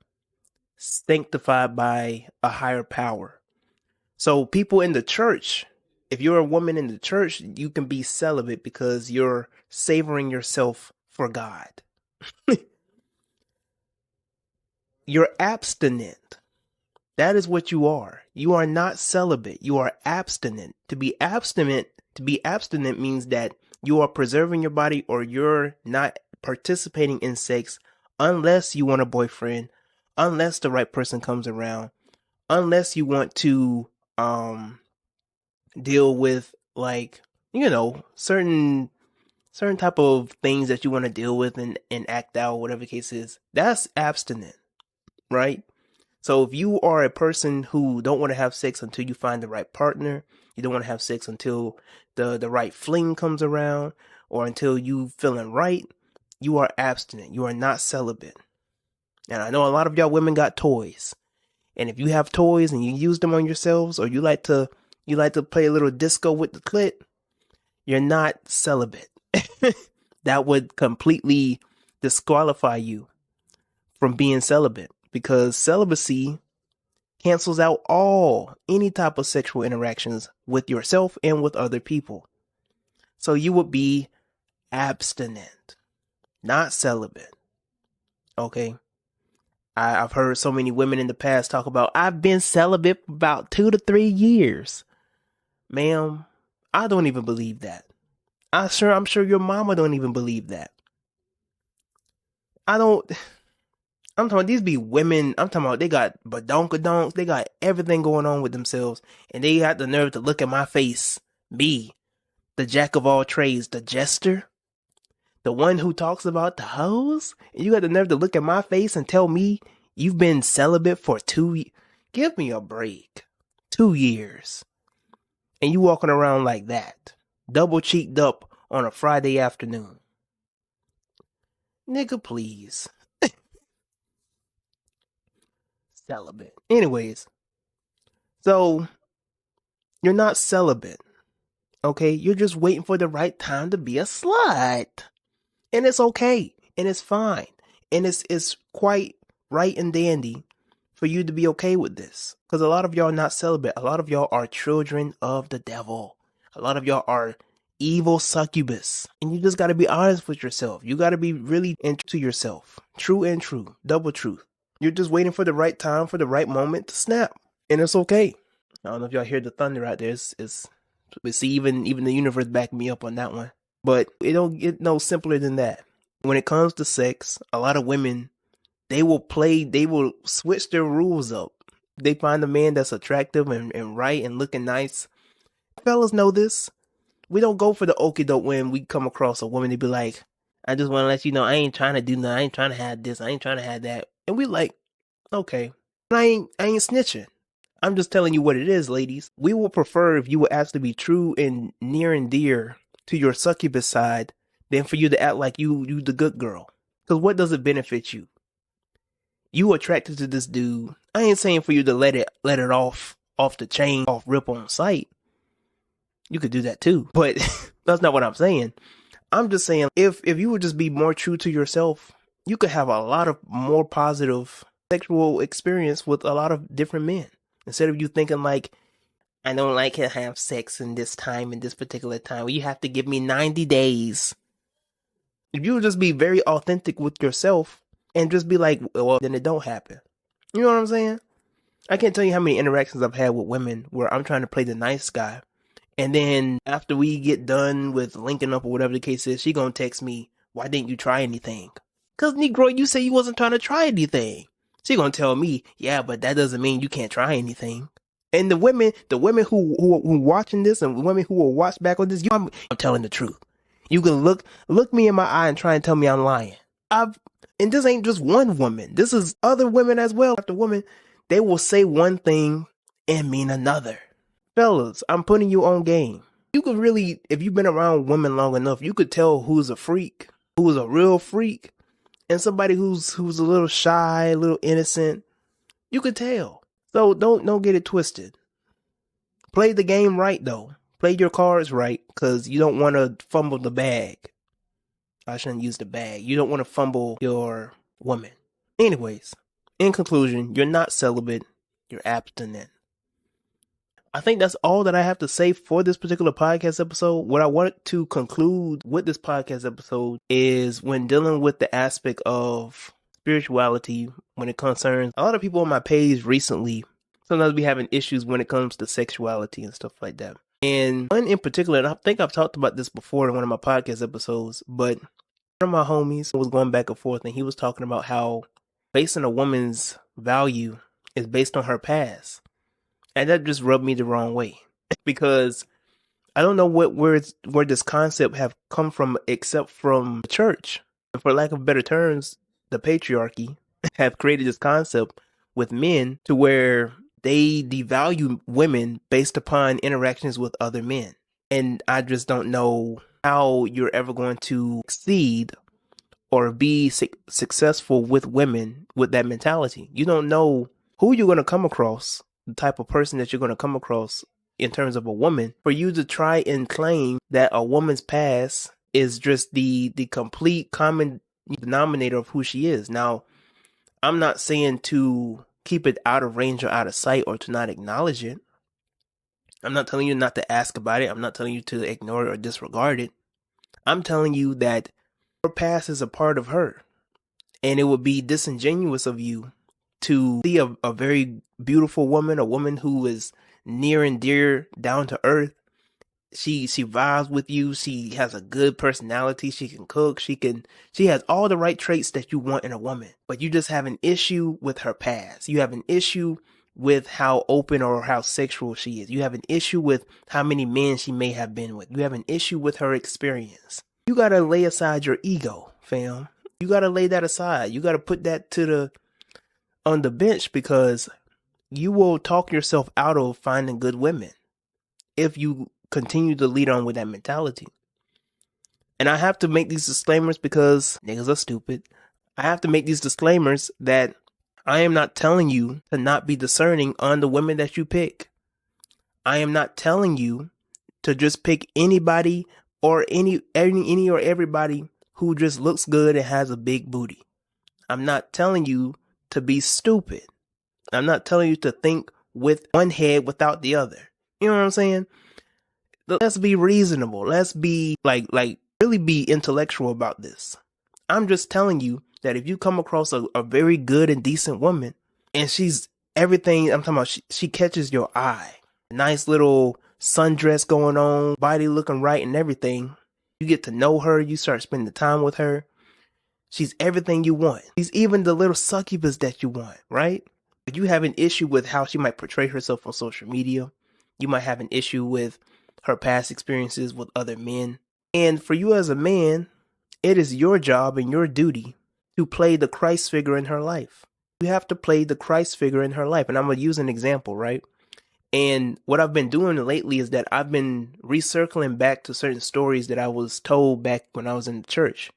sanctified by a higher power. So people in the church, if you're a woman in the church, you can be celibate because you're savoring yourself for God. You're abstinent. That is what you are. You are not celibate. You are abstinent. To be abstinent means that you are preserving your body, or you're not participating in sex unless you want a boyfriend, unless the right person comes around, unless you want to deal with, like, you know, certain type of things that you want to deal with and act out, whatever the case is. That's abstinent, right? So if you are a person who don't want to have sex until you find the right partner, you don't want to have sex until the right fling comes around, or until you feeling right, you are abstinent. You are not celibate. And I know a lot of y'all women got toys. And if you have toys and you use them on yourselves, or you like to play a little disco with the clit, you're not celibate. That would completely disqualify you from being celibate, because celibacy cancels out any type of sexual interactions with yourself and with other people. So you would be abstinent, not celibate. Okay? I've heard so many women in the past talk about, I've been celibate for about 2 to 3 years. Ma'am, I don't even believe that. I'm sure your mama don't even believe that. I'm talking about these be women. I'm talking about they got badonkadonks. They got everything going on with themselves. And they got the nerve to look at my face. Me, the jack of all trades, the jester. The one who talks about the hoes. And you got the nerve to look at my face and tell me you've been celibate for 2 years. Give me a break. 2 years. And you walking around like that. Double cheeked up on a Friday afternoon. Nigga, please. Celibate. Anyways, so you're not celibate, okay? You're just waiting for the right time to be a slut, and it's okay, and it's fine, and it's quite right and dandy for you to be okay with this, because a lot of y'all are not celibate. A lot of y'all are children of the devil. A lot of y'all are evil succubus. And you just got to be honest with yourself. You got to be really into yourself. True and true. Double truth. You're just waiting for the right time, for the right moment to snap. And it's okay. I don't know if y'all hear the thunder out there. But see, even the universe backed me up on that one. But it don't get no simpler than that. When it comes to sex, a lot of women, they will switch their rules up. They find a man that's attractive and right and looking nice. Fellas know this. We don't go for the okie doke when we come across a woman. They be like, I just want to let you know I ain't trying to do nothing. I ain't trying to have this. I ain't trying to have that. And we like, okay. I ain't snitching. I'm just telling you what it is, ladies. We will prefer if you would actually be true and near and dear to your succubus side than for you to act like you the good girl. Because what does it benefit you? You attracted to this dude. I ain't saying for you to let it off the chain, off rip on sight. You could do that too, but that's not what I'm saying. I'm just saying if you would just be more true to yourself, you could have a lot of more positive sexual experience with a lot of different men. Instead of you thinking like, I don't like to have sex in this time, in this particular time. You have to give me 90 days. If you would just be very authentic with yourself and just be like, well, then it don't happen. You know what I'm saying? I can't tell you how many interactions I've had with women where I'm trying to play the nice guy. And then after we get done with linking up or whatever the case is, she gonna text me, why didn't you try anything? Cause Negro, you say you wasn't trying to try anything. She gonna tell me, yeah, but that doesn't mean you can't try anything. And the women who watching this and women who will watch back on this, I'm telling the truth. You can look me in my eye and try and tell me I'm lying. And this ain't just one woman. This is other women as well. After women, they will say one thing and mean another. Fellas, I'm putting you on game. You could really, if you've been around women long enough, you could tell who's a freak, who's a real freak, and somebody who's a little shy, a little innocent. You could tell. So don't get it twisted. Play the game right though. Play your cards right, because you don't want to fumble the bag. I shouldn't use the bag. You don't want to fumble your woman. Anyways, in conclusion, you're not celibate, you're abstinent. I think that's all that I have to say for this particular podcast episode. What I want to conclude with this podcast episode is when dealing with the aspect of spirituality, when it concerns a lot of people on my page recently, sometimes be having issues when it comes to sexuality and stuff like that. And one in particular, and I think I've talked about this before in one of my podcast episodes, but one of my homies was going back and forth and he was talking about how basing a woman's value is based on her past. And that just rubbed me the wrong way because I don't know where this concept have come from except from the church. And for lack of better terms, the patriarchy have created this concept with men to where they devalue women based upon interactions with other men. And I just don't know how you're ever going to succeed or be successful with women with that mentality. You don't know who you're going to come across, the type of person that you're going to come across in terms of a woman, for you to try and claim that a woman's past is just the complete common denominator of who she is. Now, I'm not saying to keep it out of range or out of sight or to not acknowledge it. I'm not telling you not to ask about it. I'm not telling you to ignore it or disregard it. I'm telling you that her past is a part of her. And it would be disingenuous of you to see a very beautiful woman, a woman who is near and dear, down to earth. She vibes with you. She has a good personality. She can cook. She has all the right traits that you want in a woman. But you just have an issue with her past. You have an issue with how open or how sexual she is. You have an issue with how many men she may have been with. You have an issue with her experience. You gotta lay aside your ego, fam. You gotta lay that aside. You gotta put that on the bench, because you will talk yourself out of finding good women if you continue to lead on with that mentality. And I have to make these disclaimers because niggas are stupid. I have to make these disclaimers that I am not telling you to not be discerning on the women that you pick. I am not telling you to just pick anybody or any or everybody who just looks good and has a big booty. I'm not telling you to be stupid. I'm not telling you to think with one head without the other. You know what I'm saying? let's be reasonable. Let's be like really be intellectual about this. I'm just telling you that if you come across a very good and decent woman and she's everything I'm talking about, she catches your eye. Nice little sundress going on, body looking right and everything. You get to know her, you start spending time with her. She's everything you want. She's even the little succubus that you want, right? But you have an issue with how she might portray herself on social media. You might have an issue with her past experiences with other men. And for you as a man, it is your job and your duty to play the Christ figure in her life. You have to play the Christ figure in her life. And I'm going to use an example, right? And what I've been doing lately is that I've been recircling back to certain stories that I was told back when I was in the church.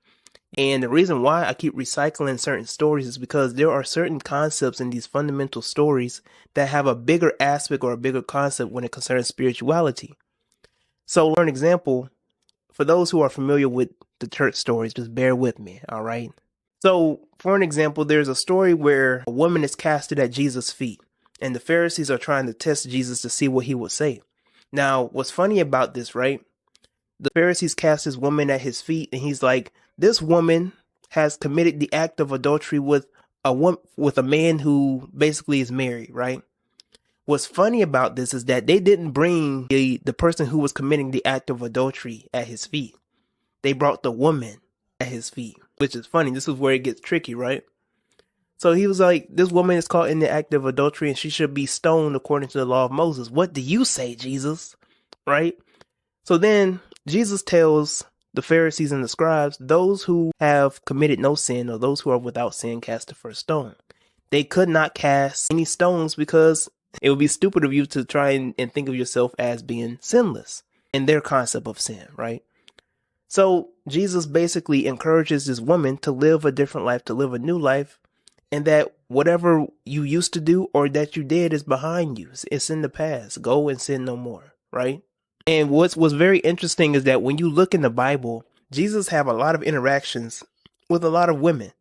And the reason why I keep recycling certain stories is because there are certain concepts in these fundamental stories that have a bigger aspect or a bigger concept when it concerns spirituality. So, for an example, for those who are familiar with the church stories, just bear with me, all right? So, for an example, there's a story where a woman is casted at Jesus' feet, and the Pharisees are trying to test Jesus to see what he would say. Now, what's funny about this, right? The Pharisees cast this woman at his feet, and he's like, this woman has committed the act of adultery with a man who basically is married, right? What's funny about this is that they didn't bring the person who was committing the act of adultery at his feet. They brought the woman at his feet, which is funny. This is where it gets tricky, right? So he was like, this woman is caught in the act of adultery and she should be stoned according to the law of Moses. What do you say, Jesus? Right? So then Jesus tells the Pharisees and the scribes, those who have committed no sin or those who are without sin, cast the first stone. They could not cast any stones because it would be stupid of you to try and think of yourself as being sinless in their concept of sin, right? So Jesus basically encourages this woman to live a different life, to live a new life, and that whatever you used to do or that you did is behind you. It's in the past. Go and sin no more, right? And what's very interesting is that when you look in the Bible, Jesus have a lot of interactions with a lot of women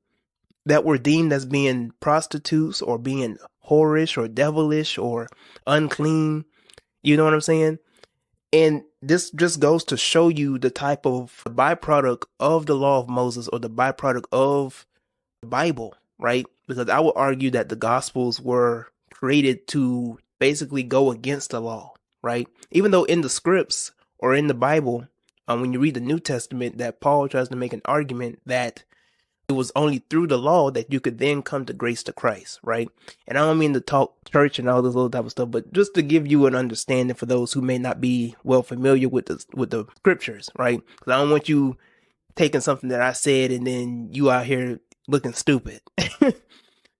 that were deemed as being prostitutes or being whorish or devilish or unclean. You know what I'm saying? And this just goes to show you the type of byproduct of the law of Moses or the byproduct of the Bible, right? Because I would argue that the Gospels were created to basically go against the law, right? Even though in the scripts or in the Bible, when you read the New Testament, that Paul tries to make an argument that it was only through the law that you could then come to grace to Christ, right? And I don't mean to talk church and all this little type of stuff, but just to give you an understanding for those who may not be well familiar with the scriptures, right? Because I don't want you taking something that I said and then you out here looking stupid.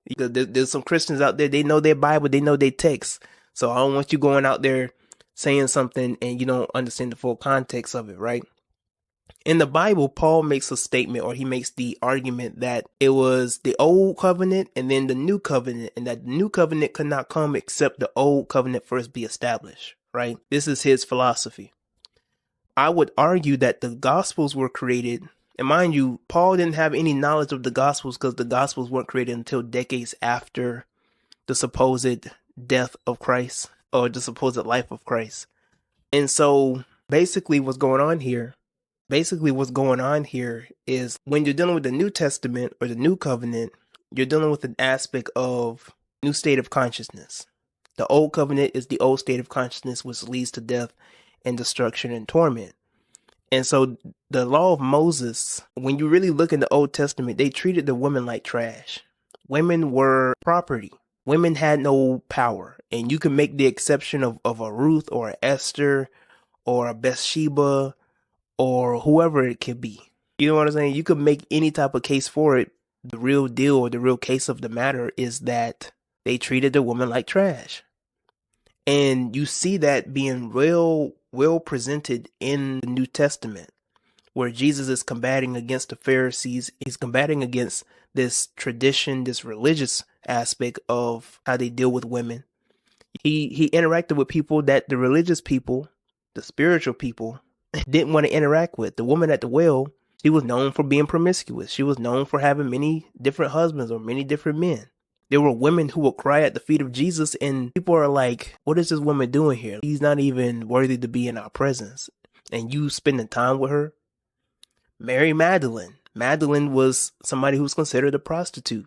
Because there's some Christians out there, they know their Bible, they know their text. So I don't want you going out there saying something and you don't understand the full context of it, right? In the Bible, Paul makes a statement, or he makes the argument that it was the old covenant and then the new covenant, and that the new covenant could not come except the old covenant first be established, right? This is his philosophy. I would argue that the Gospels were created, and mind you, Paul didn't have any knowledge of the Gospels because the Gospels weren't created until decades after the supposed death of Christ or the supposed life of Christ. And so basically what's going on here is when you're dealing with the New Testament or the New Covenant, you're dealing with an aspect of new state of consciousness. The Old Covenant is the old state of consciousness, which leads to death and destruction and torment. And so the law of Moses, when you really look in the Old Testament, they treated the women like trash. Women were property. Women had no power. And you can make the exception of a Ruth or an Esther or a Bathsheba or whoever it could be. You know what I'm saying? You could make any type of case for it. The real deal or the real case of the matter is that they treated the woman like trash. And you see that being well presented in the New Testament, where Jesus is combating against the Pharisees. He's combating against this tradition, this religious aspect of how they deal with women. He interacted with people that the religious people, the spiritual people, didn't want to interact with. The woman at the well, she was known for being promiscuous. She was known for having many different husbands or many different men. There were women who would cry at the feet of Jesus, and people are like, what is this woman doing here? She's not even worthy to be in our presence. And you spending time with her? Mary Magdalene. Magdalene was somebody who was considered a prostitute.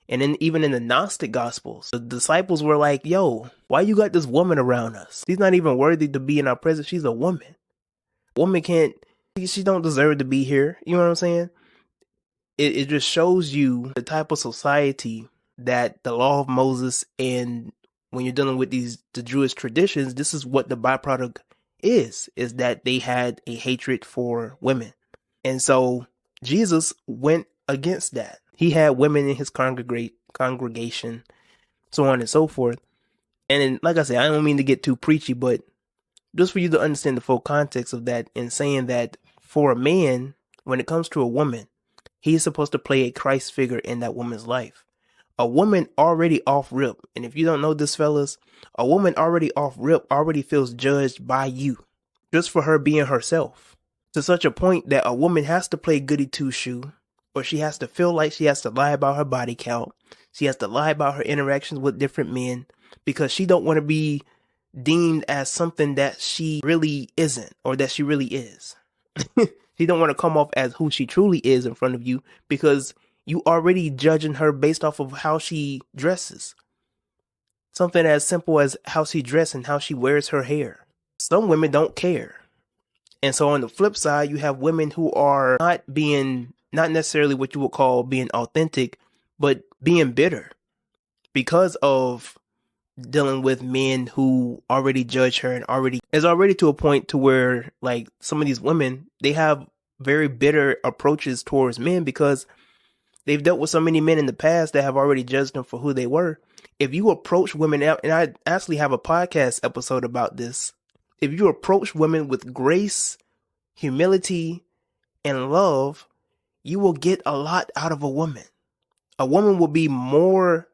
And then even in the Gnostic Gospels, the disciples were like, yo, why you got this woman around us? She's not even worthy to be in our presence. She's a woman. Woman can't, she don't deserve to be here. You know what I'm saying? It just shows you the type of society that the law of Moses, and when you're dealing with the Jewish traditions, this is what the byproduct is that they had a hatred for women. And so Jesus went against that. He had women in his congregation, so on and so forth. And then, like I said, I don't mean to get too preachy, but just for you to understand the full context of that, and saying that for a man, when it comes to a woman, he's supposed to play a Christ figure in that woman's life. A woman already off rip, and if you don't know this, fellas, a woman already off rip already feels judged by you just for her being herself, to such a point that a woman has to play goody two-shoe, or she has to feel like she has to lie about her body count. She has to lie about her interactions with different men because she don't want to be deemed as something that she really isn't, or that she really is. She don't want to come off as who she truly is in front of you, because you already judging her based off of how she dresses. Something as simple as how she dresses and how she wears her hair. Some women don't care. And so on the flip side, you have women who are not necessarily what you would call being authentic, but being bitter because of dealing with men who already judge her, and is already to a point to where, like, some of these women, they have very bitter approaches towards men because they've dealt with so many men in the past that have already judged them for who they were. If you approach women, and I actually have a podcast episode about this, if you approach women with grace, humility, and love, you will get a lot out of a woman. A woman will be more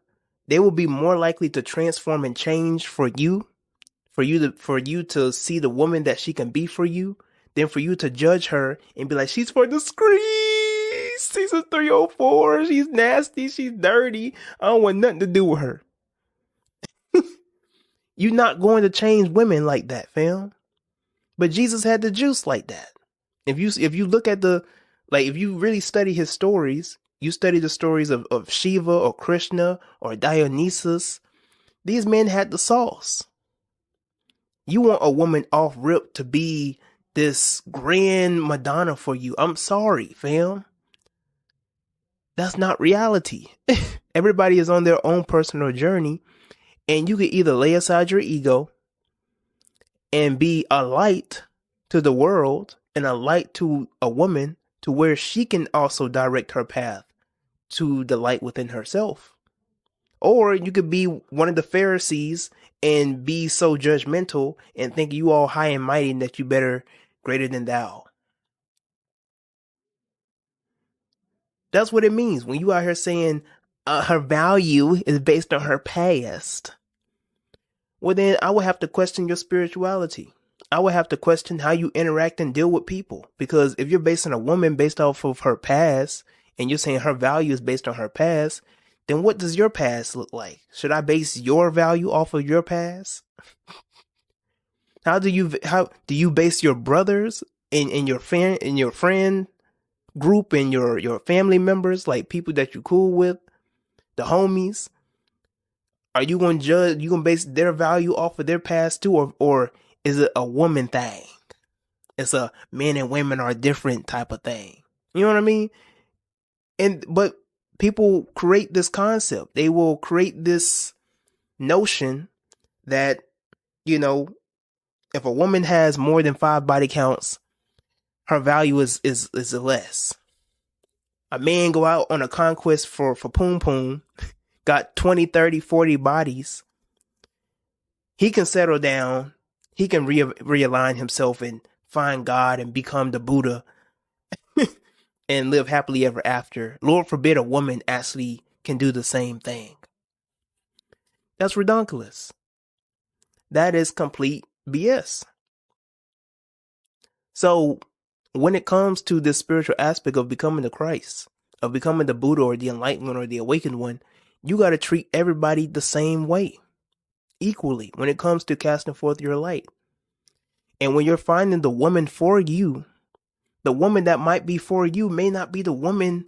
likely to transform and change for you to see the woman that she can be for you, than for you to judge her and be like, she's for the streets, she's a 304, she's nasty, she's dirty, I don't want nothing to do with her. You're not going to change women like that, fam. But Jesus had the juice like that. If you look at if you really study his stories, you study the stories of Shiva or Krishna or Dionysus, these men had the sauce. You want a woman off rip to be this grand Madonna for you. I'm sorry, fam. That's not reality. Everybody is on their own personal journey, and you can either lay aside your ego and be a light to the world and a light to a woman, to where she can also direct her path to the light within herself. Or you could be one of the Pharisees and be so judgmental and think you all high and mighty and that you better, greater than thou. That's what it means when you out here saying her value is based on her past. Well, then I would have to question your spirituality. I would have to question how you interact and deal with people. Because if you're basing a woman based off of her past, and you're saying her value is based on her past, then what does your past look like? Should I base your value off of your past? How do you base your brothers and your friend group and your family members, like people that you cool with, the homies? Are you going to judge, you going to base their value off of their past too, or is it a woman thing? It's a men and women are different type of thing. You know what I mean? But people create this concept. They will create this notion that, if a woman has more than 5 body counts, her value is less. A man go out on a conquest for poom poom, got 20, 30, 40 bodies. He can settle down. He can realign himself and find God and become the Buddha and live happily ever after. Lord forbid a woman actually can do the same thing. That's redonkulous. That is complete BS. So when it comes to this spiritual aspect of becoming the Christ, of becoming the Buddha or the enlightened one or the awakened one, You got to treat everybody the same way, equally, when it comes to casting forth your light. And when you're finding the woman for you, the woman that might be for you may not be the woman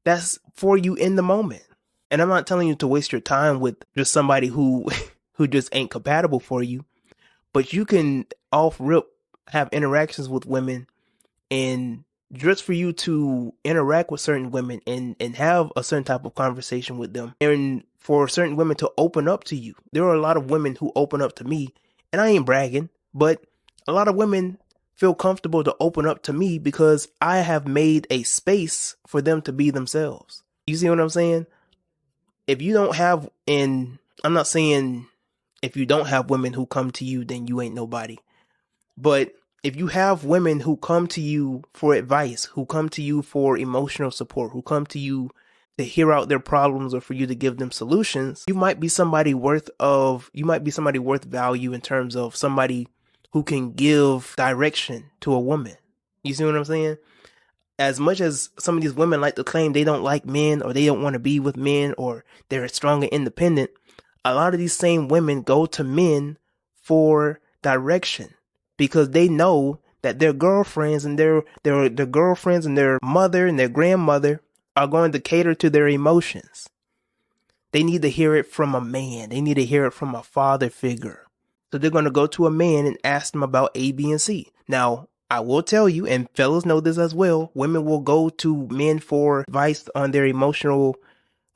that's for you in the moment. And I'm not telling you to waste your time with just somebody who just ain't compatible for you, but you can off rip have interactions with women, and just for you to interact with certain women and have a certain type of conversation with them, and for certain women to open up to you. There are a lot of women who open up to me, and I ain't bragging, but a lot of women feel comfortable to open up to me because I have made a space for them to be themselves. You see what I'm saying? If you don't have, and I'm not saying if you don't have women who come to you, then you ain't nobody. But if you have women who come to you for advice, who come to you for emotional support, who come to you to hear out their problems or for you to give them solutions, you might be somebody worth value in terms of somebody who can give direction to a woman. You see what I'm saying? As much as some of these women like to claim they don't like men or they don't want to be with men or they're strong and independent, a lot of these same women go to men for direction because they know that their girlfriends and their girlfriends and their mother and their grandmother are going to cater to their emotions. They need to hear it from a man. They need to hear it from a father figure. So they're going to go to a man and ask them about A, B, and C. Now, I will tell you, and fellas know this as well, women will go to men for advice on their emotional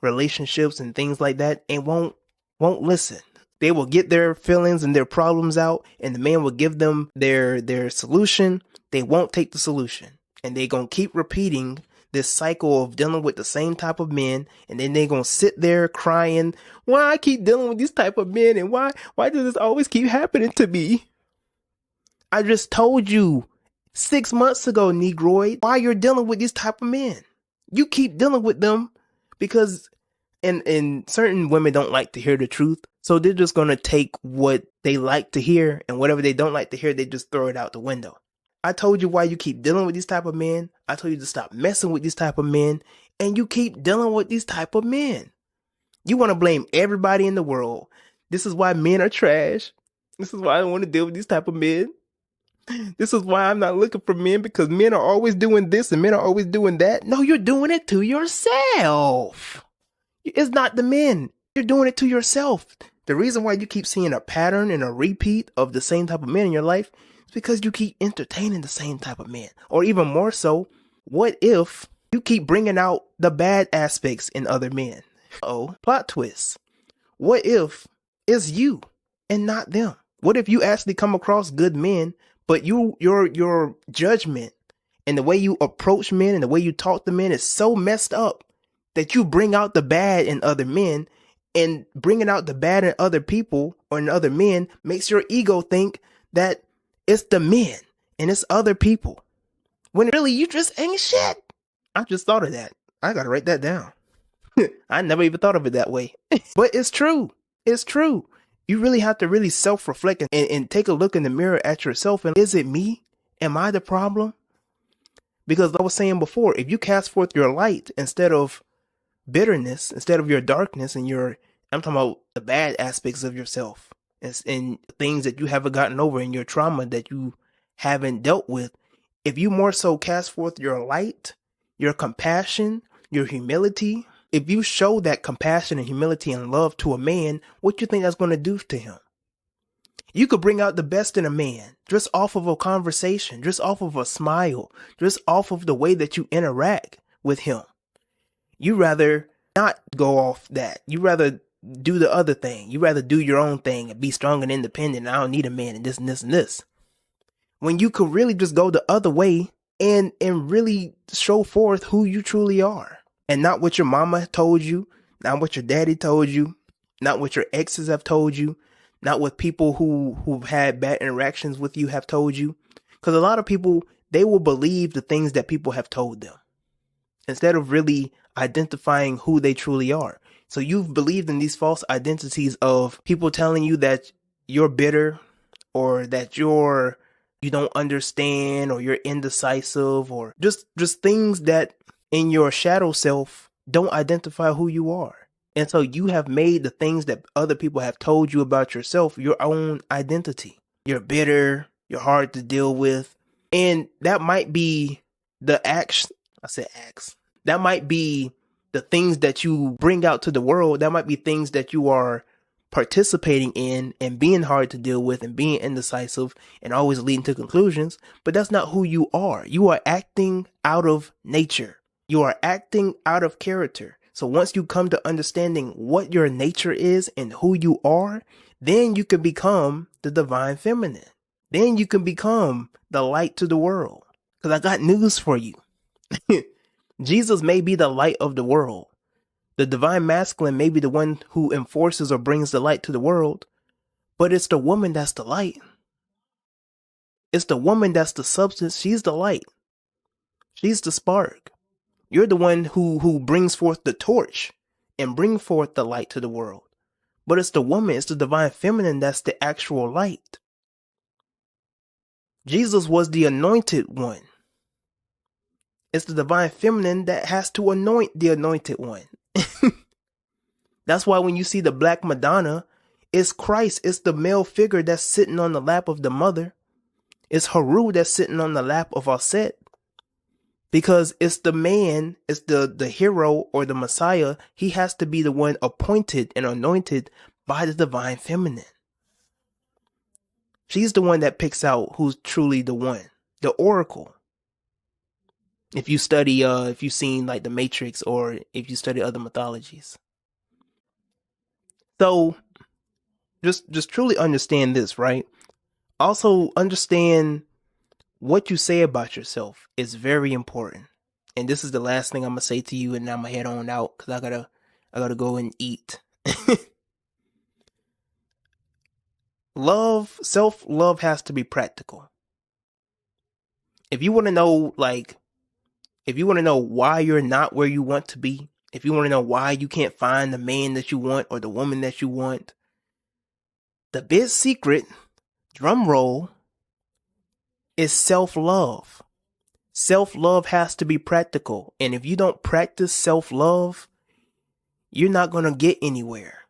relationships and things like that and won't listen. They will get their feelings and their problems out, and the man will give them their solution. They won't take the solution. And they're going to keep repeating this cycle of dealing with the same type of men, and then they're going to sit there crying, why I keep dealing with these type of men, and why does this always keep happening to me? I just told you 6 months ago, Negroid, why you're dealing with these type of men. You keep dealing with them because and certain women don't like to hear the truth, so they're just going to take what they like to hear, and whatever they don't like to hear, they just throw it out the window. I told you why you keep dealing with these type of men. I told you to stop messing with these type of men, and you keep dealing with these type of men. You want to blame everybody in the world. This is why men are trash. This is why I don't want to deal with these type of men. This is why I'm not looking for men, because men are always doing this and men are always doing that. No, you're doing it to yourself. It's not the men. You're doing it to yourself. The reason why you keep seeing a pattern and a repeat of the same type of men in your life is because you keep entertaining the same type of men. Or even more so, what if you keep bringing out the bad aspects in other men? Oh, plot twist. What if it's you and not them? What if you actually come across good men, but your judgment and the way you approach men and the way you talk to men is so messed up that you bring out the bad in other men, and bringing out the bad in other people or in other men makes your ego think that it's the men and it's other people, when really you just ain't shit. I just thought of that. I gotta write that down. I never even thought of it that way. But it's true. It's true. You really have to really self-reflect and take a look in the mirror at yourself. And is it me? Am I the problem? Because I was saying before, if you cast forth your light instead of bitterness, instead of your darkness and I'm talking about the bad aspects of yourself and things that you haven't gotten over and your trauma that you haven't dealt with. If you more so cast forth your light, your compassion, your humility, if you show that compassion and humility and love to a man, what do you think that's going to do to him? You could bring out the best in a man just off of a conversation, just off of a smile, just off of the way that you interact with him. You rather not go off that. You rather do the other thing. You rather do your own thing and be strong and independent. And I don't need a man and this and this and this. When you could really just go the other way and really show forth who you truly are. And not what your mama told you, not what your daddy told you, not what your exes have told you, not what people who've had bad interactions with you have told you. Because a lot of people, they will believe the things that people have told them instead of really identifying who they truly are. So you've believed in these false identities of people telling you that you're bitter or that you don't understand or you're indecisive or just things that in your shadow self don't identify who you are. And so you have made the things that other people have told you about yourself your own identity. You're bitter, you're hard to deal with. And that might be the acts. I said acts. That might be the things that you bring out to the world. That might be things that you are participating in and being hard to deal with and being indecisive and always leading to conclusions. But that's not who you are. You are acting out of nature. You are acting out of character. So once you come to understanding what your nature is and who you are, then you can become the divine feminine. Then you can become the light to the world. Because I got news for you. Jesus may be the light of the world. The divine masculine may be the one who enforces or brings the light to the world. But it's the woman that's the light. It's the woman that's the substance. She's the light. She's the spark. You're the one who brings forth the torch and bring forth the light to the world. But it's the woman, it's the divine feminine that's the actual light. Jesus was the anointed one. It's the divine feminine that has to anoint the anointed one. That's why when you see the Black Madonna, it's Christ. It's the male figure that's sitting on the lap of the mother. It's Haru that's sitting on the lap of Aset. Because it's the man, it's the hero or the Messiah. He has to be the one appointed and anointed by the divine feminine. She's the one that picks out who's truly the one, the oracle. If you study, if you've seen like the Matrix or if you study other mythologies. So just truly understand this, right? Also understand what you say about yourself is very important. And this is the last thing I'm going to say to you, and I'm going to head on out because I gotta go and eat. Self-love has to be practical. If you want to know, why you're not where you want to be, if you want to know why you can't find the man that you want or the woman that you want, the big secret, drum roll, is self-love. Self-love has to be practical. And if you don't practice self-love, you're not going to get anywhere.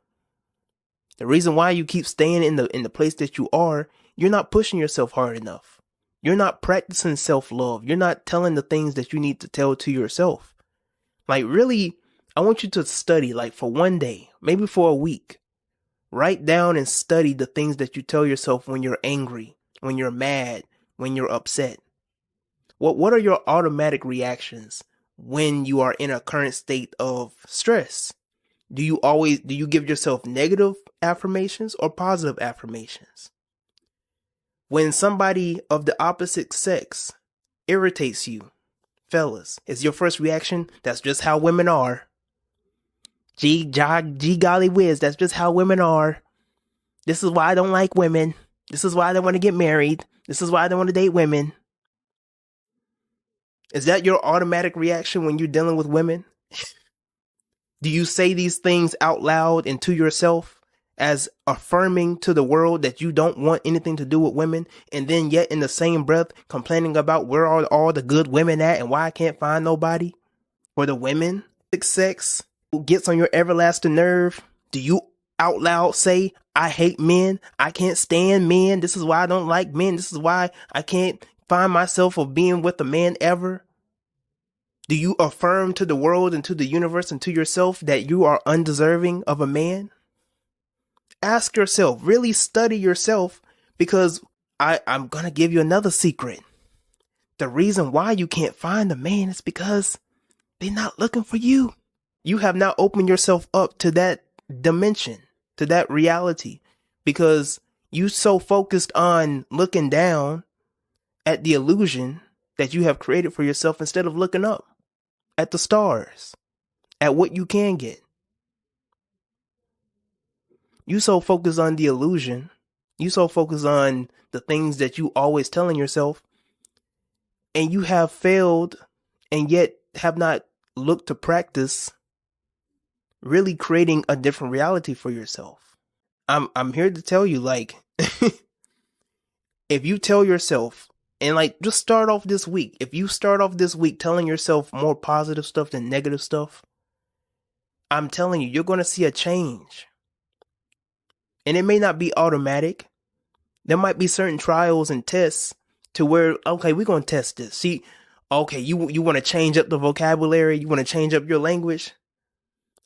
The reason why you keep staying in the place that you are, you're not pushing yourself hard enough. You're not practicing self-love. You're not telling the things that you need to tell to yourself. Like really, I want you to study for one day, maybe for a week. Write down and study the things that you tell yourself when you're angry, when you're mad, when you're upset. What are your automatic reactions when you are in a current state of stress? Do you give yourself negative affirmations or positive affirmations? When somebody of the opposite sex irritates you, fellas, is your first reaction, that's just how women are? Gee golly whiz, that's just how women are. This is why I don't like women. This is why I don't want to get married. This is why I don't want to date women. Is that your automatic reaction when you're dealing with women? Do you say these things out loud and to yourself as affirming to the world that you don't want anything to do with women, and then yet in the same breath complaining about where are all the good women at and why I can't find nobody? For the women, sex gets on your everlasting nerve. Do you out loud say, I hate men, I can't stand men, this is why I don't like men, this is why I can't find myself of being with a man ever? Do you affirm to the world and to the universe and to yourself that you are undeserving of a man? Ask yourself, really study yourself, because I'm going to give you another secret. The reason why you can't find a man is because they're not looking for you. You have not opened yourself up to that dimension, to that reality, because you so focused on looking down at the illusion that you have created for yourself instead of looking up at the stars, at what you can get. You so focus on the illusion, you so focus on the things that you always telling yourself, and you have failed and yet have not looked to practice really creating a different reality for yourself. I'm here to tell you, if you tell yourself, and just start off this week. If you start off this week telling yourself more positive stuff than negative stuff, I'm telling you, you're going to see a change. And it may not be automatic. There might be certain trials and tests to where, okay, we're going to test this. See, okay, you want to change up the vocabulary? You want to change up your language?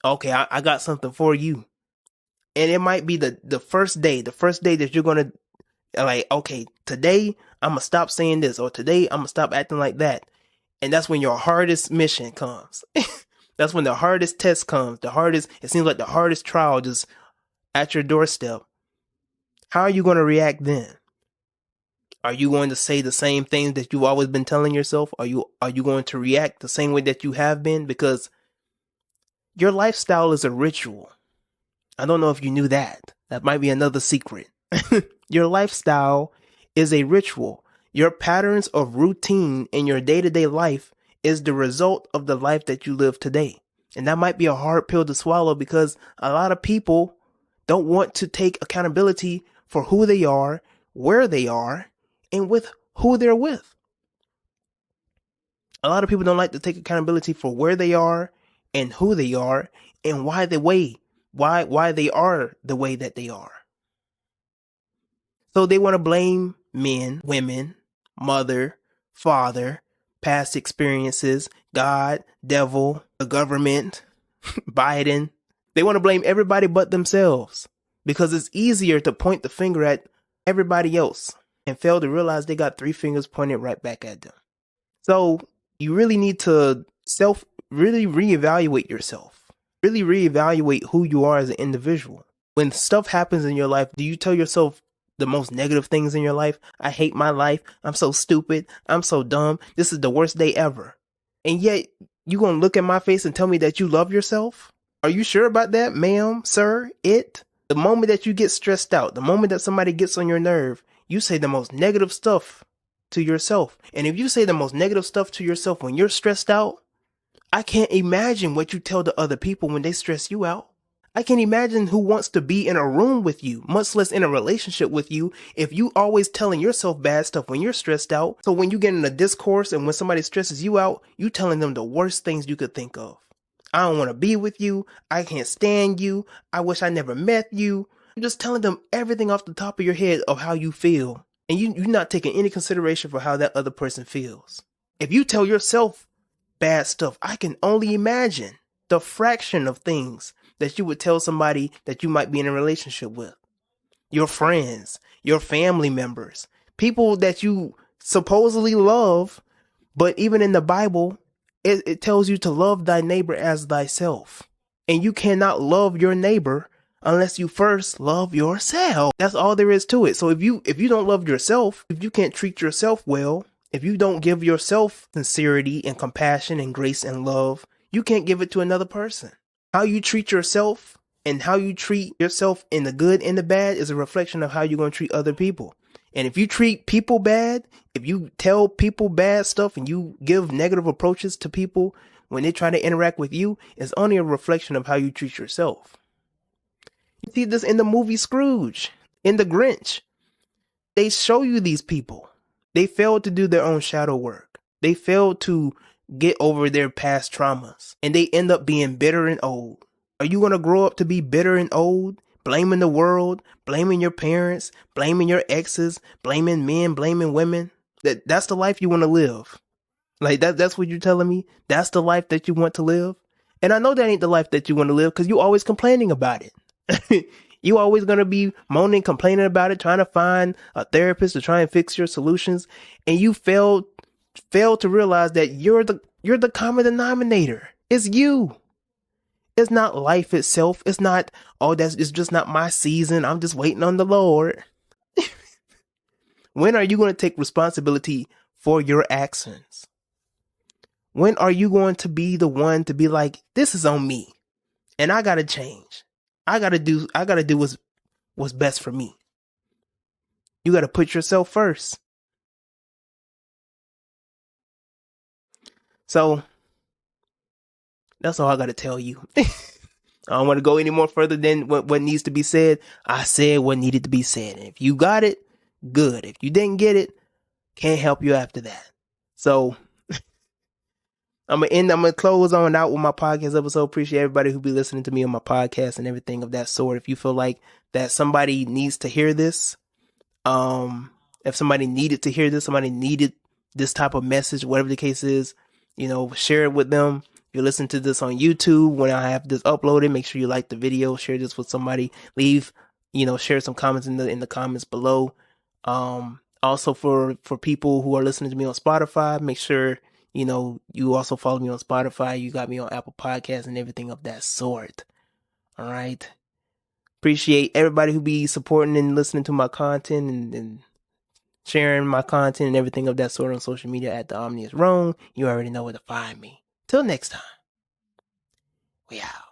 Okay, I got something for you. And it might be the first day that you're going to, like, okay, today I'm going to stop saying this, or today I'm going to stop acting like that. And that's when your hardest mission comes. That's when the hardest test comes. It seems like the hardest trial just at your doorstep. How are you going to react then? Are you going to say the same things that you've always been telling yourself? Are you going to react the same way that you have been? Because your lifestyle is a ritual. I don't know if you knew that. That might be another secret. Your lifestyle is a ritual. Your patterns of routine in your day-to-day life is the result of the life that you live today. And that might be a hard pill to swallow because a lot of people don't want to take accountability for who they are, where they are, and with who they're with. A lot of people don't like to take accountability for where they are and who they are and why they are the way that they are. So they want to blame men, women, mother, father, past experiences, God, devil, the government, Biden. They want to blame everybody but themselves because it's easier to point the finger at everybody else and fail to realize they got 3 fingers pointed right back at them. So you really need to really reevaluate yourself. Really reevaluate who you are as an individual. When stuff happens in your life, do you tell yourself the most negative things in your life? I hate my life. I'm so stupid. I'm so dumb. This is the worst day ever. And yet you gonna look at my face and tell me that you love yourself? Are you sure about that, ma'am, sir, it? The moment that you get stressed out, the moment that somebody gets on your nerve, you say the most negative stuff to yourself. And if you say the most negative stuff to yourself when you're stressed out, I can't imagine what you tell the other people when they stress you out. I can't imagine who wants to be in a room with you, much less in a relationship with you, if you always telling yourself bad stuff when you're stressed out. So when you get in a discourse and when somebody stresses you out, you telling them the worst things you could think of. I don't want to be with you. I can't stand you. I wish I never met you. You're just telling them everything off the top of your head of how you feel. And you're not taking any consideration for how that other person feels. If you tell yourself bad stuff, I can only imagine the fraction of things that you would tell somebody that you might be in a relationship with. Your friends, your family members, people that you supposedly love, but even in the Bible, it tells you to love thy neighbor as thyself. And you cannot love your neighbor unless you first love yourself. That's all there is to it. So if you don't love yourself, if you can't treat yourself well, if you don't give yourself sincerity and compassion and grace and love, you can't give it to another person. How you treat yourself and how you treat yourself in the good and the bad is a reflection of how you're going to treat other people. And if you treat people bad, if you tell people bad stuff and you give negative approaches to people when they try to interact with you, it's only a reflection of how you treat yourself. You see this in the movie Scrooge, in The Grinch. They show you these people. They failed to do their own shadow work. They failed to get over their past traumas. And they end up being bitter and old. Are you going to grow up to be bitter and old? Blaming the world, blaming your parents, blaming your exes, blaming men, blaming women? That's the life you want to live. Like that's what you're telling me? That's the life that you want to live? And I know that ain't the life that you want to live because you're always complaining about it. You always going to be moaning, complaining about it, trying to find a therapist to try and fix your solutions. And you fail to realize that you're the common denominator. It's you. It's not life itself. It's not, it's just not my season. I'm just waiting on the Lord. When are you going to take responsibility for your actions? When are you going to be the one to be like, this is on me and I got to change. I got to do what's best for me. You got to put yourself first. So that's all I got to tell you. I don't want to go any more further than what needs to be said. I said what needed to be said. And if you got it, good. If you didn't get it, can't help you after that. So I'm gonna close on out with my podcast episode. Appreciate everybody who be listening to me on my podcast and everything of that sort. If you feel like that somebody needs to hear this, if somebody needed to hear this, somebody needed this type of message, whatever the case is, share it with them. If you listen to this on YouTube, when I have this uploaded, make sure you like the video, share this with somebody, leave, share some comments in the comments below. Also for people who are listening to me on Spotify, make sure, you also follow me on Spotify. You got me on Apple Podcasts and everything of that sort. All right. Appreciate everybody who be supporting and listening to my content and sharing my content and everything of that sort on social media at The Omni is Wrong. You already know where to find me. Till next time. We out.